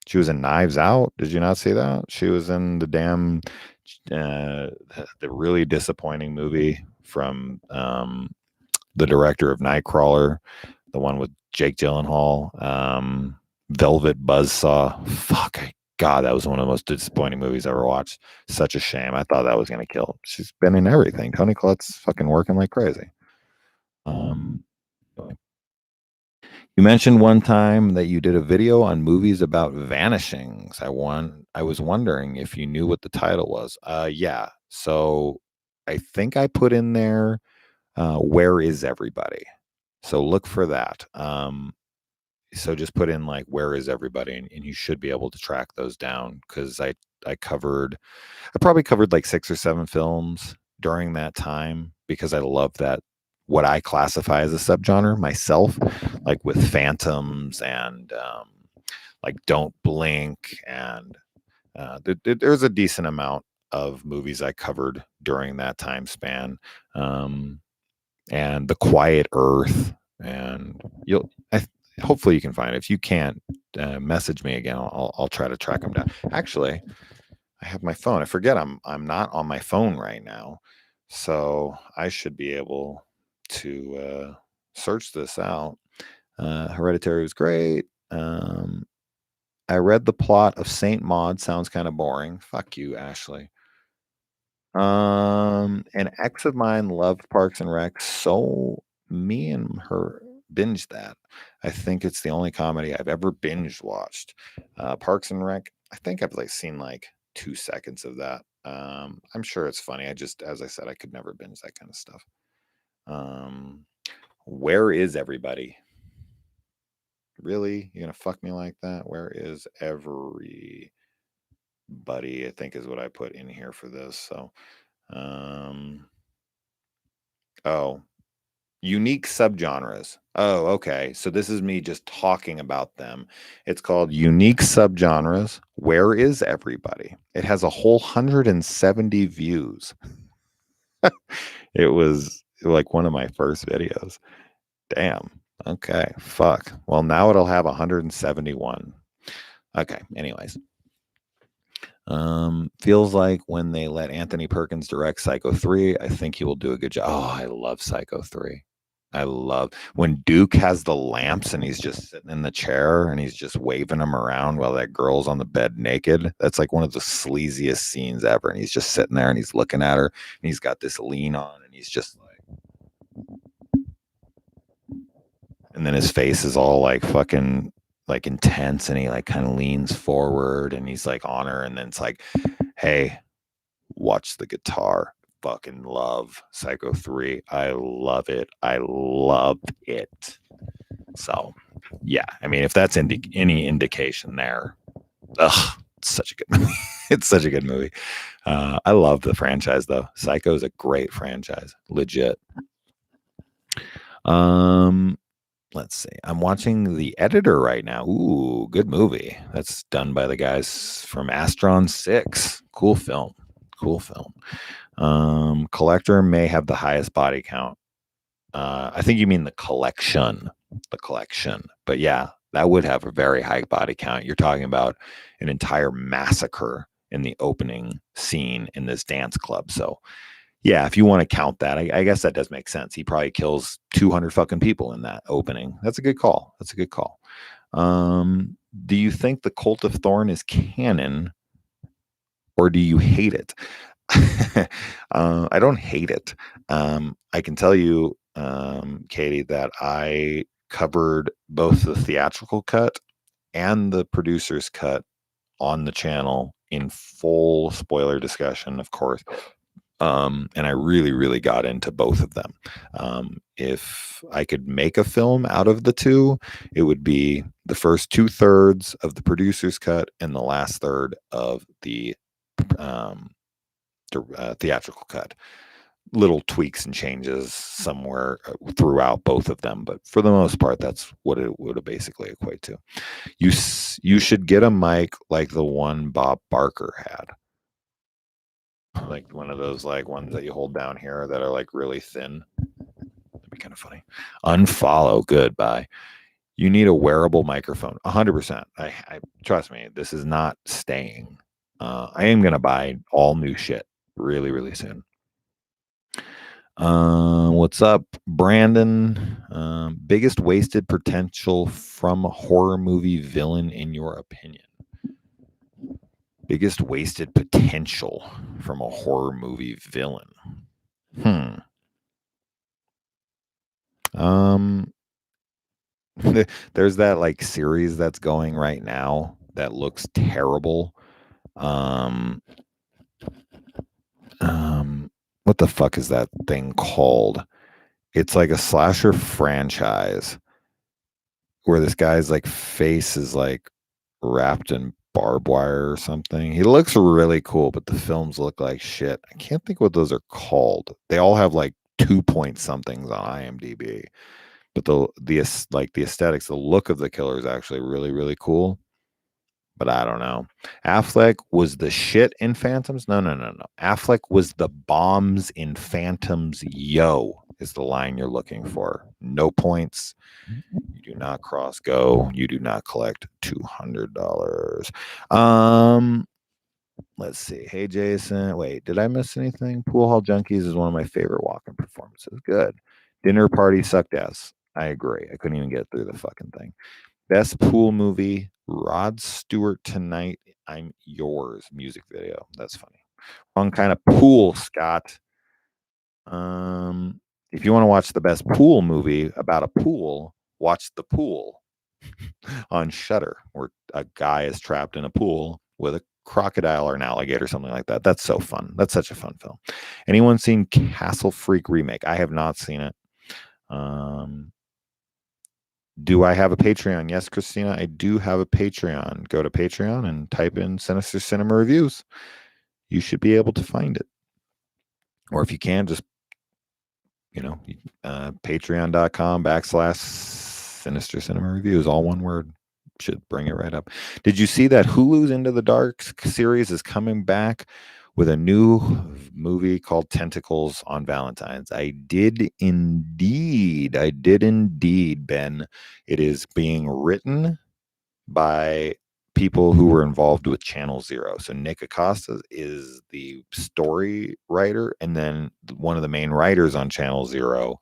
She was in Knives Out. Did you not see that? She was in the damn, the really disappointing movie from the director of Nightcrawler, the one with Jake Gyllenhaal, Velvet Buzzsaw. Fuck, God, that was one of the most disappointing movies I ever watched. Such a shame. I thought that was gonna kill. She's been in everything. Toni Collette's fucking working like crazy. Um, you mentioned one time that you did a video on movies about vanishings. I was wondering if you knew what the title was. Yeah. So I think I put in there, Where Is Everybody? So look for that. So just put in like Where Is Everybody, and you should be able to track those down because I probably covered like 6 or 7 films during that time because I love that, what I classify as a subgenre myself, like with Phantoms and like Don't Blink, and there's a decent amount of movies I covered during that time span, and The Quiet Earth, and hopefully you can find it. If you can't, message me again. I'll try to track them down. Actually, I have my phone. I forget I'm not on my phone right now, so I should be able to search this out. Hereditary was great. I read the plot of Saint Maud. Sounds kind of boring. Fuck you, Ashley. An ex of mine loved Parks and Rec, so me and her binged that. I think it's the only comedy I've ever binge watched. Parks and Rec. I think I've like seen like 2 seconds of that. I'm sure it's funny. I just, as I said, I could never binge that kind of stuff. Um, where is everybody? Really? You're gonna fuck me like that? Where is everybody? I think is what I put in here for this. So, oh, unique subgenres. Oh, okay. So this is me just talking about them. It's called Unique Subgenres. Where is everybody? It has a whole 170 views. It was like one of my first videos. Damn. Okay. Fuck. Well, now it'll have 171. Okay. Anyways. Feels like when they let Anthony Perkins direct Psycho 3, I think he will do a good job. Oh, I love Psycho 3. I love when Duke has the lamps and he's just sitting in the chair and he's just waving them around while that girl's on the bed naked. That's like one of the sleaziest scenes ever. And he's just sitting there and he's looking at her and he's got this lean on and he's just like, and then his face is all like fucking like intense, and he like kind of leans forward and he's like on her, and then it's like, hey, watch the guitar. Fucking love Psycho 3. I love it. I love it. So yeah, I mean, if that's any indication there, it's such a good movie. It's such a good movie. I love the franchise though. Psycho is a great franchise, legit. Let's see. I'm watching The Editor right now. Ooh, good movie. That's done by the guys from Astron 6. Cool film. Cool film. Collector may have the highest body count. I think you mean the collection. The collection. But yeah, that would have a very high body count. You're talking about an entire massacre in the opening scene in this dance club. So yeah, if you want to count that, I guess that does make sense. He probably kills 200 fucking people in that opening. That's a good call. That's a good call. Do you think the Cult of Thorn is canon, or do you hate it? I don't hate it. I can tell you, Katie, that I covered both the theatrical cut and the producer's cut on the channel in full spoiler discussion, of course. And I really, really got into both of them. If I could make a film out of the two, it would be the first 2/3 of the producer's cut and the last third of the theatrical cut. Little tweaks and changes somewhere throughout both of them, but for the most part, that's what it would basically equate to. You should get a mic like the one Bob Barker had. Like one of those like ones that you hold down here that are like really thin. That'd be kind of funny. Unfollow. Goodbye. You need a wearable microphone. 100%. I trust me. This is not staying. I am gonna buy all new shit really, really soon. What's up, Brandon? Biggest wasted potential from a horror movie villain in your opinion? Biggest wasted potential from a horror movie villain. There's that like series that's going right now that looks terrible. What the fuck is that thing called? It's like a slasher franchise where this guy's like face is like wrapped in barbed wire or something. He looks really cool, but the films look like shit. I can't think what those are called. They all have like 2 point somethings on IMDb, but the aesthetics, the look of the killer is actually really, really cool. But I don't know. Affleck was the shit in Phantoms. No. Affleck was the bombs in Phantoms. Yo, is the line you're looking for. No points. You do not cross go. You do not collect $200. Let's see. Hey, Jason. Wait, did I miss anything? Pool Hall Junkies is one of my favorite walk-in performances. Good. Dinner Party sucked ass. I agree. I couldn't even get through the fucking thing. Best pool movie, Rod Stewart Tonight, I'm Yours music video. That's funny. Wrong kind of pool, Scott. If you want to watch the best pool movie about a pool, watch The Pool on Shudder, where a guy is trapped in a pool with a crocodile or an alligator, something like that. That's so fun. That's such a fun film. Anyone seen Castle Freak remake? I have not seen it. Do I have a Patreon? Yes, Christina, I do have a Patreon. Go to Patreon and type in Sinister Cinema Reviews. You should be able to find it. Or if you can, just, patreon.com/Sinister Cinema Reviews, all one word. Should bring it right up. Did you see that Hulu's Into the Dark series is coming back with a new movie called Tentacles on Valentine's? I did indeed, Ben. It is being written by people who were involved with Channel Zero. So Nick Acosta is the story writer, and then one of the main writers on Channel Zero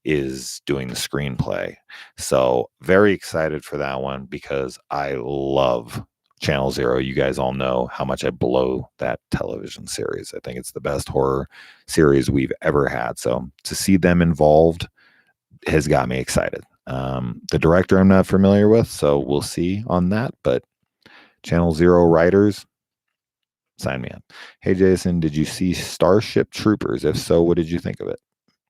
is doing the screenplay. So very excited for that one because I love Channel Zero. You guys all know how much I blow that television series. I think it's the best horror series we've ever had. So to see them involved has got me excited. The director I'm not familiar with, so we'll see on that. But Channel Zero writers, sign me up. Hey Jason, did you see Starship Troopers? If so, what did you think of it?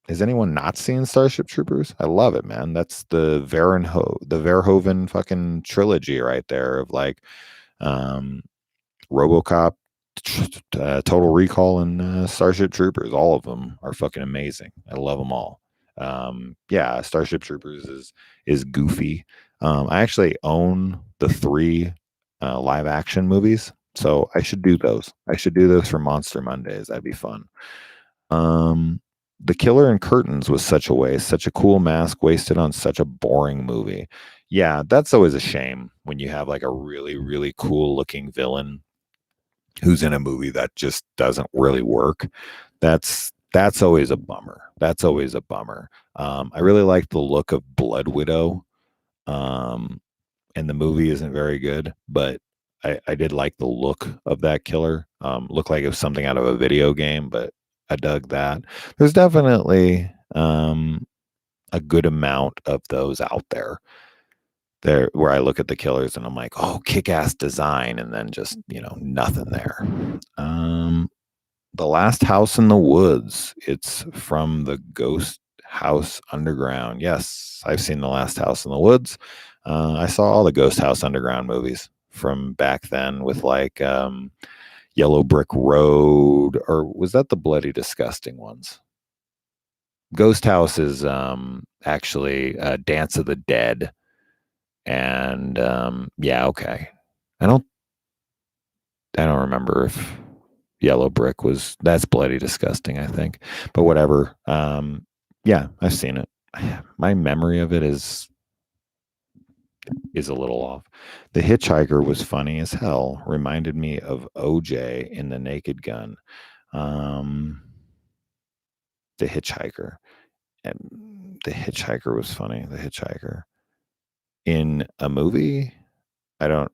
Has anyone not seen Starship Troopers? I love it, man. That's the Verhoeven fucking trilogy right there of like um, RoboCop, Total Recall, and Starship Troopers. All of them are fucking amazing. I love them all. Yeah, Starship Troopers is goofy. I actually own the 3 live action movies, so I should do those. I should do those for Monster Mondays. That'd be fun. Um, the Killer in Curtains was such a waste, such a cool mask wasted on such a boring movie. Yeah, that's always a shame when you have like a really, really cool looking villain who's in a movie that just doesn't really work. That's always a bummer. That's always a bummer. I really like the look of Blood Widow, um, and the movie isn't very good, but I did like the look of that killer. Looked like it was something out of a video game, but I dug that. There's definitely a good amount of those out there where I look at the killers and I'm like, oh, kick-ass design, and then just, nothing there. The Last House in the Woods. It's from the Ghost House Underground. Yes, I've seen The Last House in the Woods. I saw all the Ghost House Underground movies from back then with like Yellow Brick Road, or was that the Bloody Disgusting ones? Ghost House is actually Dance of the Dead. And yeah, okay. I don't remember if Yellow Brick was that's Bloody Disgusting, I think. But whatever. Yeah, I've seen it. My memory of it is a little off. The Hitchhiker was funny as hell. Reminded me of OJ in The Naked Gun. Um, the Hitchhiker. The Hitchhiker was funny. The Hitchhiker in a movie. I don't.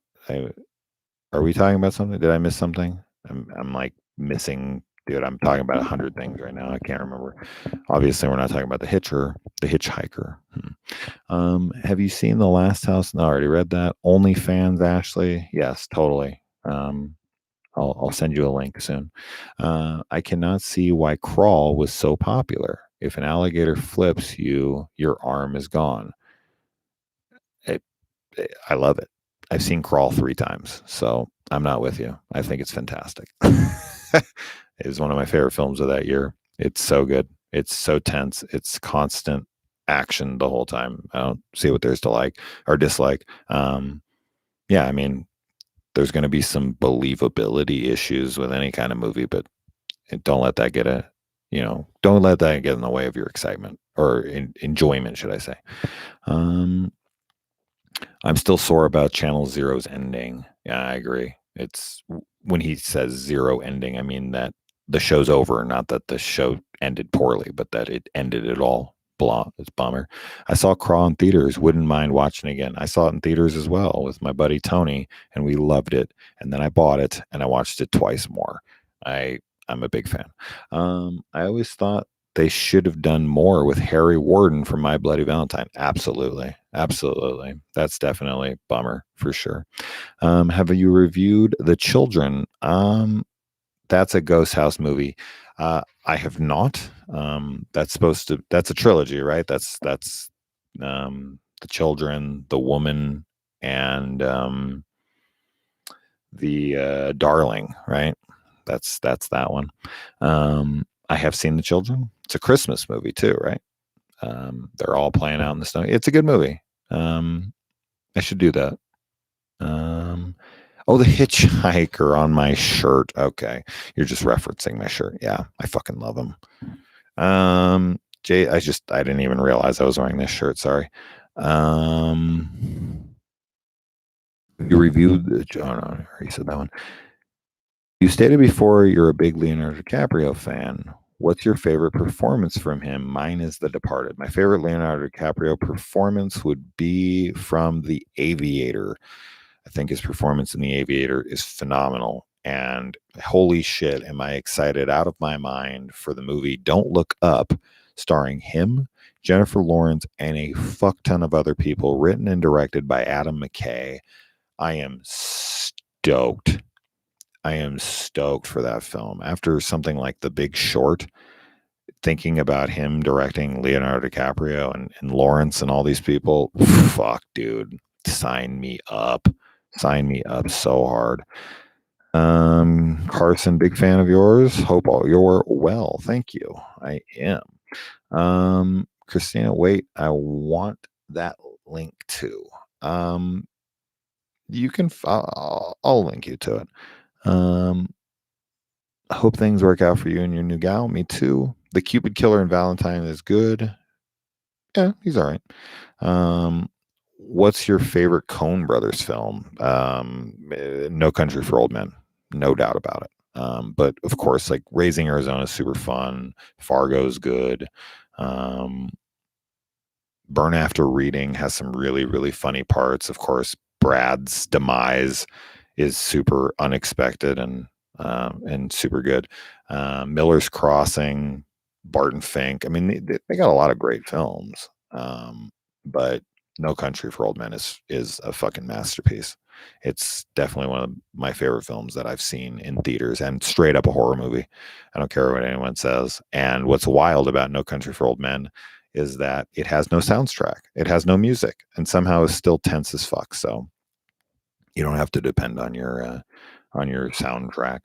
Are we talking about something? Did I miss something? I'm like missing. Dude, I'm talking about 100 things right now. I can't remember. Obviously, we're not talking about the Hitchhiker. Have you seen The Last House? No, I already read that. OnlyFans, Ashley. Yes, totally. I'll send you a link soon. I cannot see why Crawl was so popular. If an alligator flips you, your arm is gone. I love it. I've seen Crawl 3 times, so I'm not with you. I think it's fantastic. It was one of my favorite films of that year. It's so good. It's so tense. It's constant action the whole time. I don't see what there's to like or dislike. Yeah, I mean, there's going to be some believability issues with any kind of movie, but don't let that don't let that get in the way of your excitement or enjoyment, should I say. I'm still sore about Channel Zero's ending. Yeah, I agree. It's when he says zero ending, I mean that the show's over, not that the show ended poorly, but that it ended it all. Blah, it's bummer. I saw Crawl in theaters, wouldn't mind watching again. I saw it in theaters as well with my buddy Tony, and we loved it. And then I bought it and I watched it twice more. I'm a big fan. I always thought they should have done more with Harry Warden from My Bloody Valentine. Absolutely. Absolutely. That's definitely a bummer for sure. Have you reviewed The Children? That's a Ghost House movie. I have not. That's a trilogy, right? That's The Children, The Woman, and the Darling, right? That's that one. I have seen The Children. It's a Christmas movie too, right? They're all playing out in the snow. It's a good movie. I should do that. Oh, The Hitchhiker on my shirt. Okay. You're just referencing my shirt. Yeah, I fucking love him. Jay, I didn't even realize I was wearing this shirt. Sorry. You reviewed the John. I already said that one. You stated before you're a big Leonardo DiCaprio fan. What's your favorite performance from him? Mine is The Departed. My favorite Leonardo DiCaprio performance would be from The Aviator. I think his performance in The Aviator is phenomenal. And holy shit, am I excited out of my mind for the movie Don't Look Up, starring him, Jennifer Lawrence, and a fuck ton of other people, written and directed by Adam McKay. I am stoked. I am stoked for that film. After something like The Big Short, thinking about him directing Leonardo DiCaprio and Lawrence and all these people, fuck, dude, sign me up. Sign me up so hard. Carson, big fan of yours. Hope all you're well. Thank you. I am. Christina, wait, I want that link too. You can, I'll link you to it. I hope things work out for you and your new gal. Me too. The Cupid Killer in Valentine is good. Yeah, he's all right. What's your favorite Coen Brothers film? No Country for Old Men, no doubt about it. But of course, like Raising Arizona is super fun. Fargo's good. Burn After Reading has some really, really funny parts. Of course, Brad's demise is super unexpected and super good. Miller's Crossing, Barton Fink. I mean, they got a lot of great films. But No Country for Old Men is a fucking masterpiece. It's definitely one of my favorite films that I've seen in theaters, and straight up a horror movie. I don't care what anyone says. And what's wild about No Country for Old Men is that it has no soundtrack, it has no music, and somehow is still tense as fuck. So you don't have to depend on your soundtrack.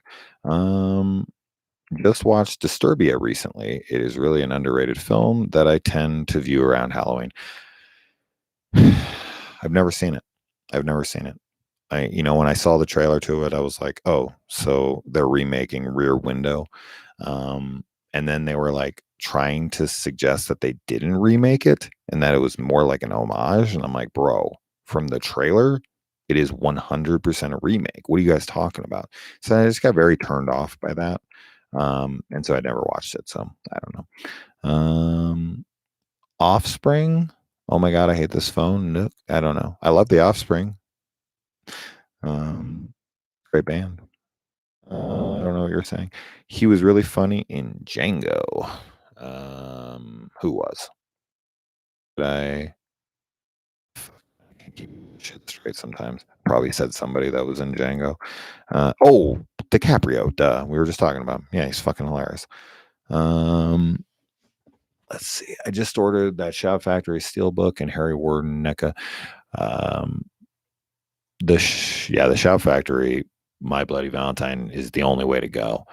Just watched Disturbia recently. It is really an underrated film that I tend to view around Halloween. I've never seen it. I've never seen it. When I saw the trailer to it, I was like, oh, so they're remaking Rear Window. And then they were like trying to suggest that they didn't remake it and that it was more like an homage. And I'm like, bro, from the trailer, it is 100% a remake. What are you guys talking about? So I just got very turned off by that. And so I never watched it. So I don't know. Offspring. Oh my God, I hate this phone. No, I don't know. I love the Offspring. Great band. I don't know what you're saying. He was really funny in Django. Who was? I can't keep shit straight sometimes. Probably said somebody that was in Django. DiCaprio. Duh. We were just talking about him. Yeah, he's fucking hilarious. Let's see. I just ordered that Shout Factory Steelbook and Harry Warden NECA. The Shout Factory My Bloody Valentine is the only way to go.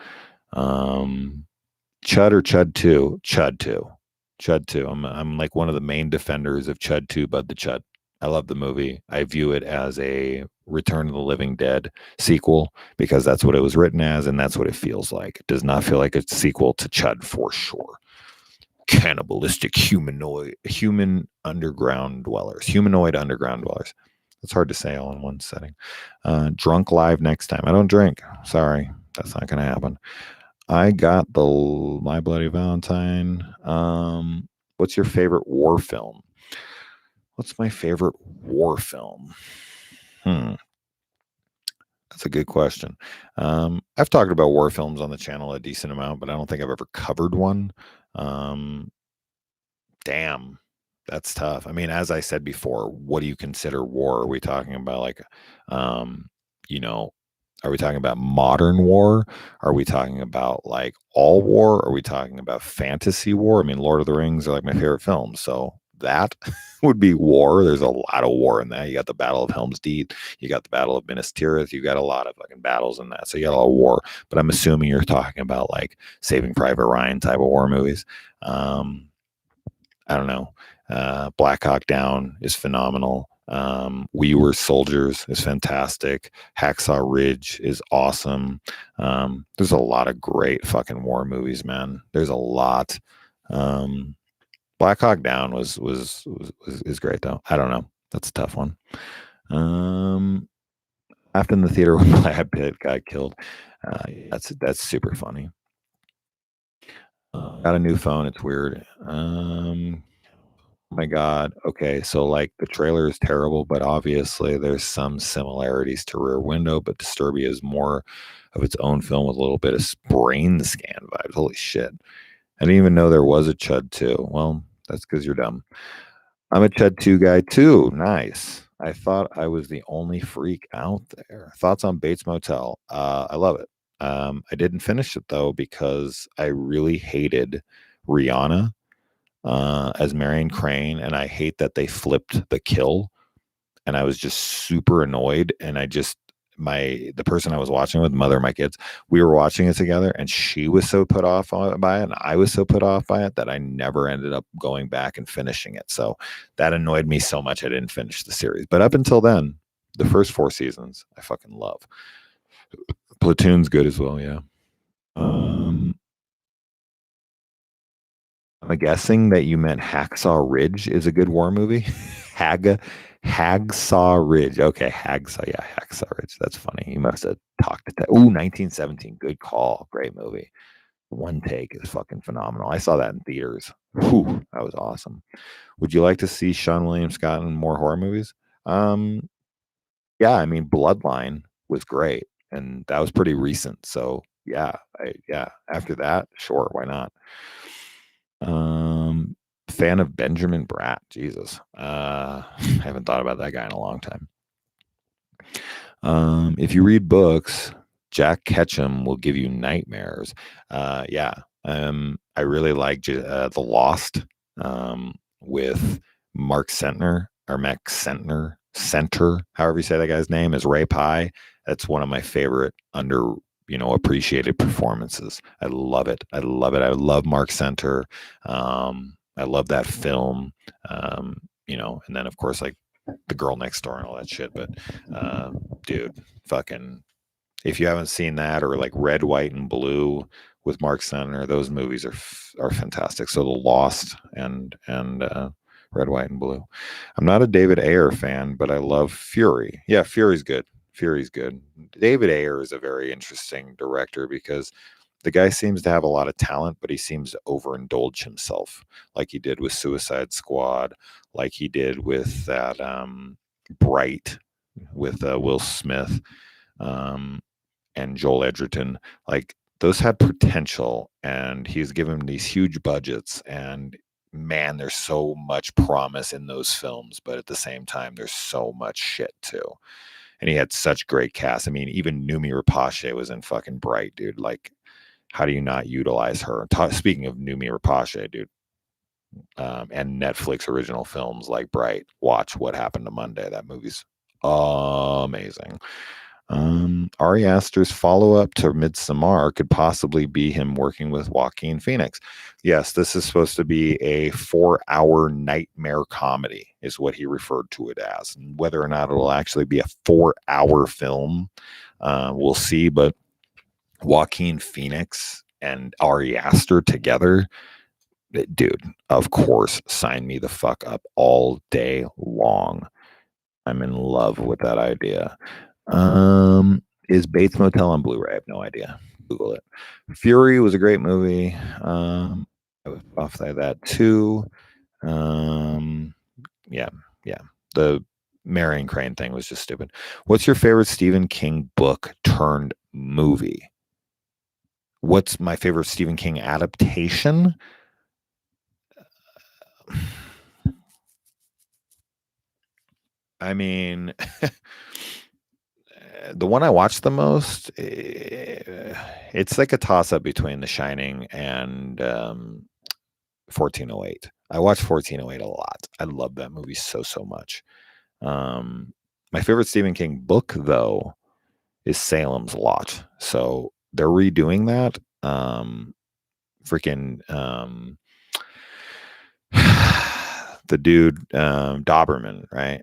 Chud or Chud 2? Chud 2. Chud 2. I'm like one of the main defenders of Chud 2, Bud the Chud. I love the movie. I view it as a Return of the Living Dead sequel because that's what it was written as, and that's what it feels like. It does not feel like a sequel to Chud for sure. Cannibalistic humanoid underground dwellers. It's hard to say all in one setting. Drunk live next time. I don't drink. Sorry, that's not going to happen. I got the My Bloody Valentine. What's your favorite war film? What's my favorite war film? That's a good question. I've talked about war films on the channel a decent amount, but I don't think I've ever covered one. Damn, that's tough. I mean, as I said before, what do you consider war? Are we talking about like, are we talking about modern war? Are we talking about like all war? Are we talking about fantasy war? I mean, Lord of the Rings are like my favorite films. So that would be war. There's a lot of war in that. You got the Battle of Helm's Deep. You got the Battle of Minas Tirith. You got a lot of fucking battles in that. So you got a lot of war. But I'm assuming you're talking about like Saving Private Ryan type of war movies. I don't know. Black Hawk Down is phenomenal. We Were Soldiers is fantastic. Hacksaw Ridge is awesome. There's a lot of great fucking war movies, man. There's a lot. Black Hawk Down is great though. I don't know. That's a tough one. After in the theater when Brad Pitt got killed. That's super funny. Got a new phone. It's weird. My God. Okay, so like the trailer is terrible, but obviously there's some similarities to Rear Window, but Disturbia is more of its own film with a little bit of brain scan vibes. Holy shit. I didn't even know there was a Chud 2. Well, That's because you're dumb. I'm a Ched 2 guy too. Nice. I thought I was the only freak out there. Thoughts on Bates Motel? I love it. I didn't finish it though because I really hated Rihanna as Marion Crane, and I hate that they flipped the kill. And I was just super annoyed. And I just the person I was watching with, mother of my kids, we were watching it together, and she was so put off by it, and I was so put off by it that I never ended up going back and finishing it. So that annoyed me so much I didn't finish the series. But up until then, the first 4 seasons, I fucking love. Platoon's good as well, yeah. Um, I'm guessing that you meant Hacksaw Ridge is a good war movie. Hagsaw Ridge. Okay, Hagsaw. Yeah, Hacksaw Ridge. That's funny. You must have talked to that. Ooh, 1917. Good call. Great movie. One Take is fucking phenomenal. I saw that in theaters. Whew, that was awesome. Would you like to see Sean William Scott in more horror movies? Um, yeah, I mean, Bloodline was great, and that was pretty recent. So yeah, yeah. After that, sure, why not? Um, Fan of Benjamin Bratt. Jesus, I haven't thought about that guy in a long time. If you read books, Jack Ketchum will give you nightmares. Yeah. I really like The Lost with Mark Sentner or Max Center, however you say that guy's name, is Ray Pye. That's one of my favorite appreciated performances. I love it. I love it. I love Mark Center. I love that film. And then of course like The Girl Next Door and all that shit. But dude, fucking, if you haven't seen that or like Red, White, and Blue with Mark Center, those movies are fantastic. So The Lost and Red, White, and Blue. I'm not a David Ayer fan, but I love Fury. Yeah, Fury's good. Fury's good. David Ayer is a very interesting director because the guy seems to have a lot of talent, but he seems to overindulge himself, like he did with Suicide Squad, like he did with that Bright with Will Smith and Joel Edgerton. Like those had potential, and he's given these huge budgets, and man, there's so much promise in those films, but at the same time, there's so much shit too. And he had such great cast. I mean, even Numi Rapace was in fucking Bright, dude. Like, how do you not utilize her? Speaking of Numi Rapace, dude, and Netflix original films like Bright, watch What Happened to Monday. That movie's amazing. Ari Aster's follow-up to Midsommar could possibly be him working with Joaquin Phoenix. Yes, this is supposed to be a 4-hour nightmare comedy, is what he referred to it as. And whether or not it'll actually be a 4-hour film, we'll see. But Joaquin Phoenix and Ari Aster together, dude, of course, sign me the fuck up all day long. I'm in love with that idea. Is Bates Motel on Blu-ray? I have no idea. Google it. Fury was a great movie. I was off by that too. Yeah. The Marion Crane thing was just stupid. What's your favorite Stephen King book turned movie? What's my favorite Stephen King adaptation? I mean, the one I watched the most, it's like a toss up between The Shining and 1408. I watched 1408 a lot. I love that movie so much. My favorite Stephen King book, though, is Salem's Lot. So they're redoing that. The dude Doberman, right,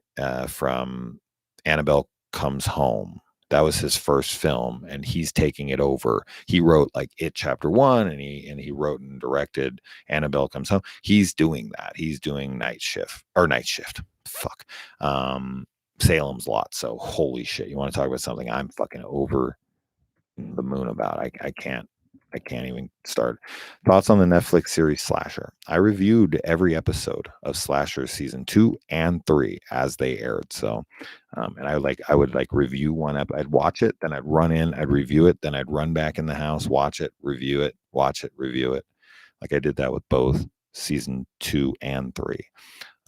from Annabelle Comes Home. That was his first film, and he's taking it over. He wrote like It Chapter 1, and he wrote and directed Annabelle Comes Home. He's doing that. He's doing Night Shift. Fuck. Salem's Lot. So holy shit. You want to talk about something I'm fucking over the moon about? I can't even start. Thoughts on the Netflix series Slasher? I reviewed every episode of Slasher season 2 and 3 as they aired. So, and I would review one up. I'd watch it, then I'd run in, I'd review it, then I'd run back in the house, watch it, review it, watch it, review it. Like I did that with both season 2 and 3.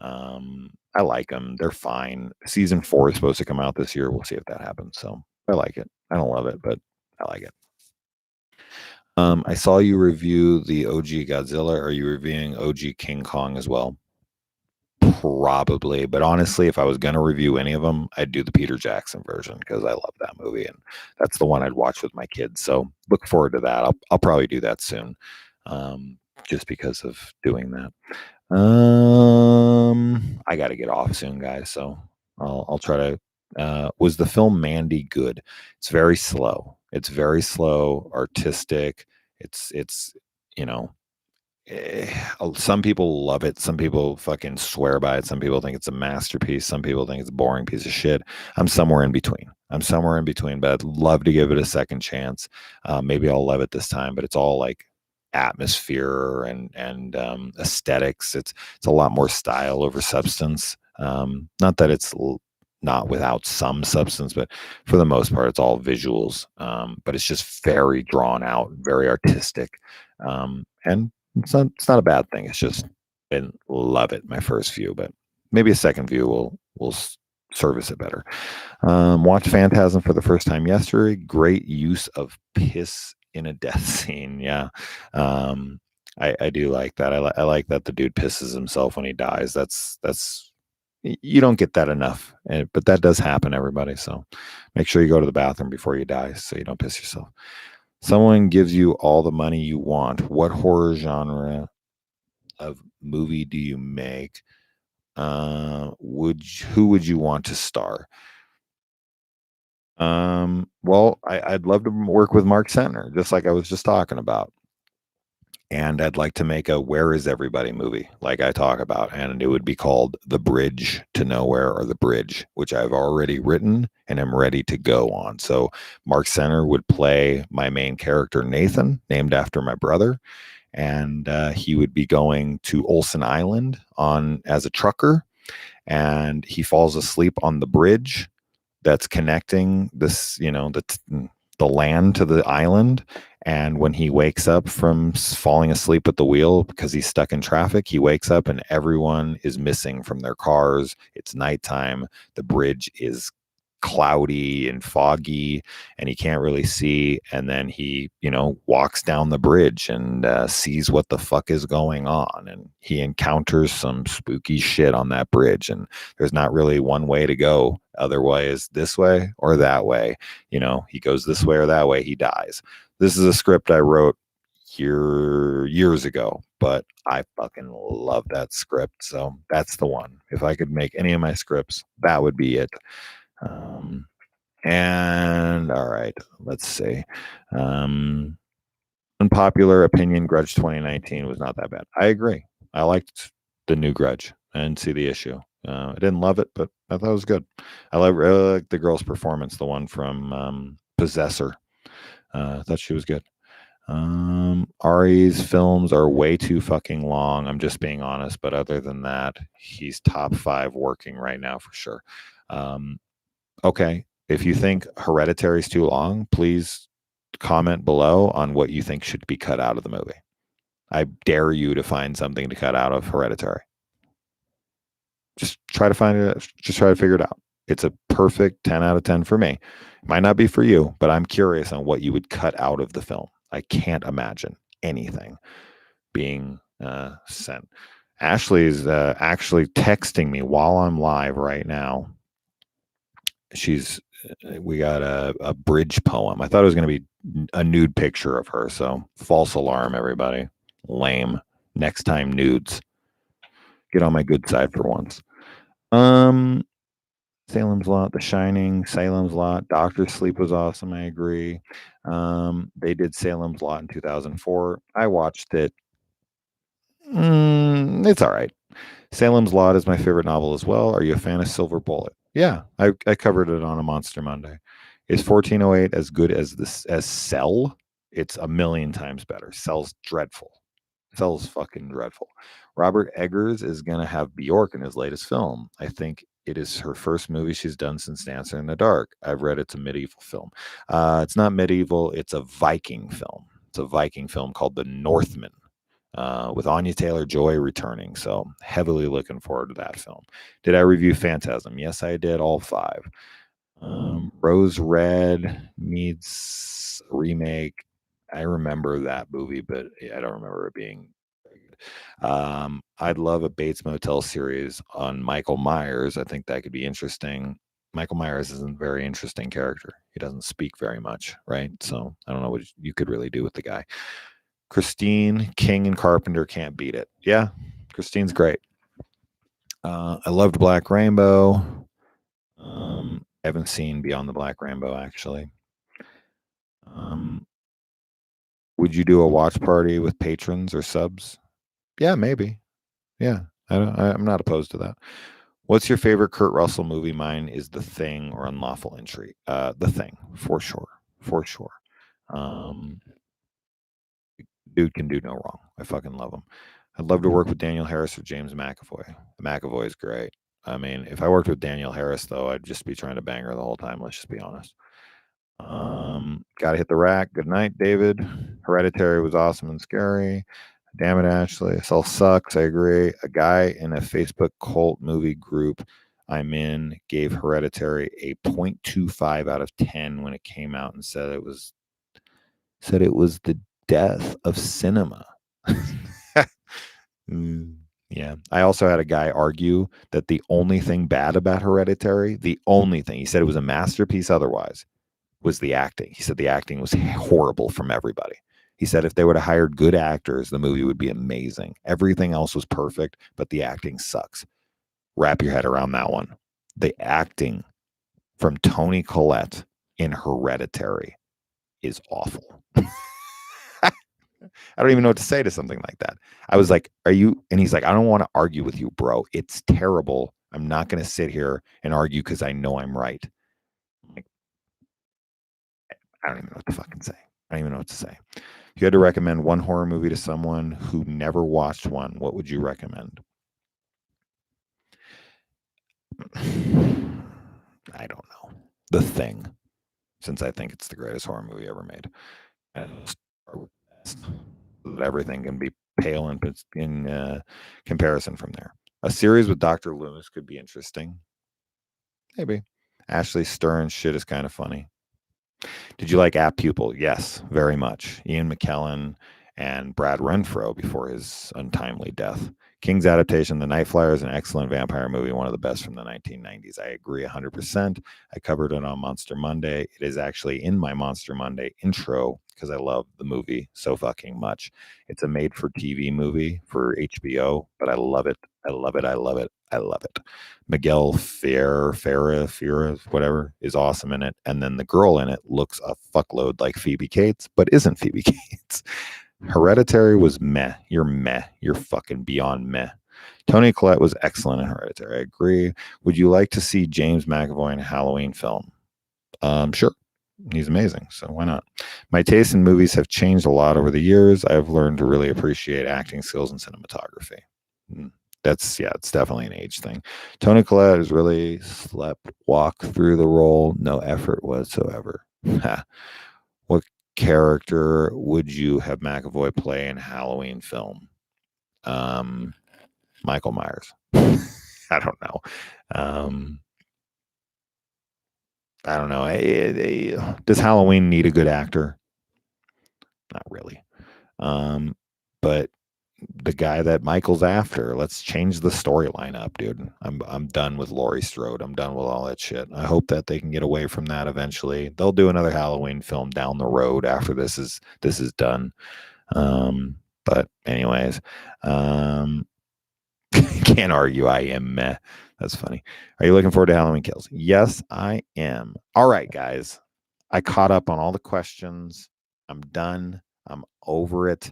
I like them. They're fine. Season 4 is supposed to come out this year. We'll see if that happens. So I like it. I don't love it, but I like it. I saw you review the OG Godzilla. Are you reviewing OG King Kong as well? Probably, but honestly, if I was going to review any of them, I'd do the Peter Jackson version because I love that movie and that's the one I'd watch with my kids. So look forward to that. I'll probably do that soon, just because of doing that. I got to get off soon, guys. So I'll try to. Was the film Mandy good? It's very slow. It's very slow, artistic. It's you know some people love it. Some people fucking swear by it. Some people think it's a masterpiece. Some people think it's a boring piece of shit. I'm somewhere in between. But I'd love to give it a second chance. Maybe I'll love it this time, but it's all like atmosphere and aesthetics. It's a lot more style over substance. Not that it's not without some substance, but for the most part, it's all visuals. But it's just very drawn out, very artistic, and it's not a bad thing. It's just didn't love it my first view, but maybe a second view will service it better. Watched Phantasm for the first time yesterday. Great use of piss in a death scene. Yeah. I do like that. I like that the dude pisses himself when he dies. That's you don't get that enough, but that does happen, everybody. So make sure you go to the bathroom before you die so you don't piss yourself. Someone gives you all the money you want. What horror genre of movie do you make? Who would you want to star? Well, I'd love to work with Mark Sentner, just like I was just talking about. And I'd like to make a Where Is Everybody movie, like I talk about, and it would be called The Bridge to Nowhere or The Bridge, which I've already written and am ready to go on. So Mark Sentner would play my main character, Nathan, named after my brother, and he would be going to Olsen Island on as a trucker, and he falls asleep on the bridge that's connecting this, the land to the island. And when he wakes up from falling asleep at the wheel because he's stuck in traffic, he wakes up and everyone is missing from their cars. It's nighttime. The bridge is cloudy and foggy and he can't really see, and then he walks down the bridge and sees what the fuck is going on, and he encounters some spooky shit on that bridge, and there's not really one way to go. Otherwise, this way or that way. He goes this way or that way, he dies. This is a script I wrote years ago, but I fucking love that script, so that's the one. If I could make any of my scripts, that would be it. And all right, let's see. Unpopular opinion, Grudge 2019 was not that bad. I agree. I liked the new Grudge. I didn't see the issue. I didn't love it, but I thought it was good. Really liked the girl's performance, the one from Possessor. I thought she was good. Ari's films are way too fucking long. I'm just being honest, but other than that, he's top 5 working right now for sure. Okay, if you think Hereditary is too long, please comment below on what you think should be cut out of the movie. I dare you to find something to cut out of Hereditary. Just try to find it. Just try to figure it out. It's a perfect 10 out of 10 for me. It might not be for you, but I'm curious on what you would cut out of the film. I can't imagine anything being sent. Ashley is actually texting me while I'm live right now. We got a bridge poem. I thought it was going to be a nude picture of her. So false alarm, everybody. Lame. Next time, nudes. Get on my good side for once. Salem's Lot, The Shining, Salem's Lot, Doctor Sleep was awesome. I agree. They did Salem's Lot in 2004. I watched it. It's all right. Salem's Lot is my favorite novel as well. Are you a fan of Silver Bullet? Yeah, I covered it on a Monster Monday. Is 1408 as good as Cell? It's a million times better. Cell's dreadful. Cell's fucking dreadful. Robert Eggers is going to have Bjork in his latest film. I think it is her first movie she's done since Dancer in the Dark. I've read it's a medieval film. It's not medieval. It's a Viking film. It's a Viking film called The Northman. with Anya Taylor-Joy returning. So heavily looking forward to that film. Did I review Phantasm? Yes, I did. All 5. Rose Red needs a remake. I remember that movie, but I don't remember it being very good. I'd love a Bates Motel series on Michael Myers. I think that could be interesting. Michael Myers is a very interesting character. He doesn't speak very much, right? So I don't know what you could really do with the guy. Christine, King, and Carpenter can't beat it. Yeah, Christine's great. I loved Black Rainbow. Haven't seen Beyond the Black Rainbow actually. Would you do a watch party with patrons or subs? Yeah, maybe. Yeah, I'm not opposed to that. What's your favorite Kurt Russell movie? Mine is The Thing or Unlawful Entry. The Thing, for sure, for sure. Dude can do no wrong. I fucking love him. I'd love to work with Daniel Harris or James McAvoy. McAvoy is great. I mean, if I worked with Daniel Harris, though, I'd just be trying to bang her the whole time. Let's just be honest. Gotta hit the rack. Good night, David. Hereditary was awesome and scary. Damn it, Ashley. This all sucks. I agree. A guy in a Facebook cult movie group I'm in gave Hereditary a 0.25 out of 10 when it came out and said it was the death of cinema. Yeah. I also had a guy argue that the only thing bad about Hereditary, the only thing, he said it was a masterpiece otherwise, was the acting. He said the acting was horrible from everybody. He said if they would have hired good actors, the movie would be amazing. Everything else was perfect, but the acting sucks. Wrap your head around that one. The acting from Toni Collette in Hereditary is awful. I don't even know what to say to something like that. I was like, are you? And he's like, I don't want to argue with you, bro. It's terrible. I'm not going to sit here and argue because I know I'm right. Like, I don't even know what to fucking say. I don't even know what to say. If you had to recommend one horror movie to someone who never watched one, what would you recommend? I don't know. The Thing, since I think it's the greatest horror movie ever made. And everything can be pale in comparison from there. A series with Dr. Loomis could be interesting. Maybe. Ashley Stern shit is kind of funny. Did you like Apt Pupil? Yes, very much. Ian McKellen and Brad Renfro before his untimely death. King's adaptation, The Night Flyer, is an excellent vampire movie, one of the best from the 1990s. I agree 100%. I covered it on Monster Monday. It is actually in my Monster Monday intro because I love the movie so fucking much. It's a made-for-TV movie for HBO, but I love it. I love it. I love it. I love it. Miguel Ferrer, whatever, is awesome in it. And then the girl in it looks a fuckload like Phoebe Cates, but isn't Phoebe Cates. Hereditary was meh. You're meh. You're fucking beyond meh. Toni Collette was excellent in Hereditary. I agree. Would you like to see James McAvoy in a Halloween film? Sure. He's amazing, so why not? My tastes in movies have changed a lot over the years. I've learned to really appreciate acting skills and cinematography. It's definitely an age thing. Toni Collette has really walk through the role, no effort whatsoever. What character would you have McAvoy play in a Halloween film? Michael Myers. I don't know. I don't know. Does Halloween need a good actor? Not really. But the guy that Michael's after, let's change the storyline up, dude. I'm done with Laurie Strode. I'm done with all that shit. I hope that they can get away from that eventually. They'll do another Halloween film down the road after this is done. But anyways, can't argue. I am meh. That's funny. Are you looking forward to Halloween Kills? Yes, I am. All right, guys. I caught up on all the questions. I'm done. I'm over it.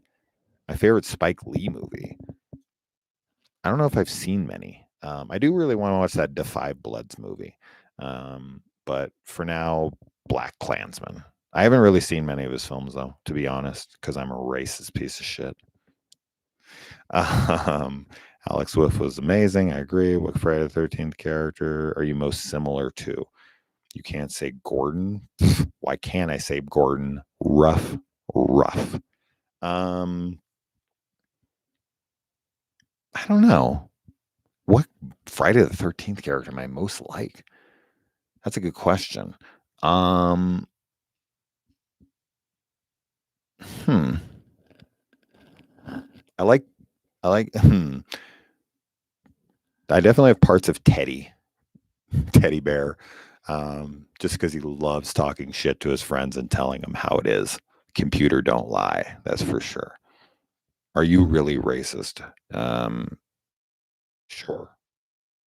My favorite Spike Lee movie. I don't know if I've seen many. I do really want to watch that Defy Bloods movie. But for now, Black Klansman. I haven't really seen many of his films, though, to be honest, because I'm a racist piece of shit. Alex Wolff was amazing. I agree. What Friday the 13th character are you most similar to? You can't say Gordon. Why can't I say Gordon? Rough. I don't know. What Friday the 13th character am I most like? That's a good question. Um, hmm. I like, I definitely have parts of Teddy Bear, just because he loves talking shit to his friends and telling them how it is. Computer don't lie. That's for sure. Are you really racist? Sure.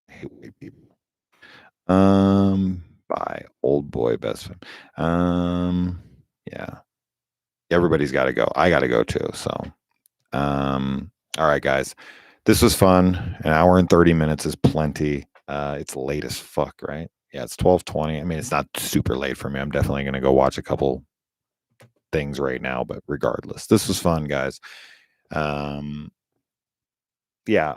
I hate white people. By old boy best friend. Yeah. Everybody's got to go. I got to go too. So, all right, guys. This was fun. An hour and 30 minutes is plenty. It's late as fuck, right? Yeah, it's 12:20. I mean, it's not super late for me. I'm definitely going to go watch a couple things right now, but regardless, this was fun, guys. Um, yeah,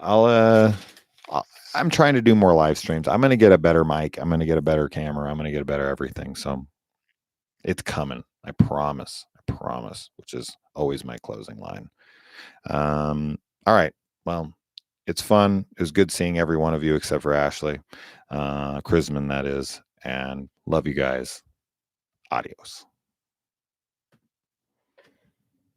I'm trying to do more live streams. I'm going to get a better mic. I'm going to get a better camera. I'm going to get a better everything. So it's coming. I promise. I promise, which is always my closing line. All right. Well, it's fun. It was good seeing every one of you except for Ashley, Chrisman, that is. And love you guys. Adios.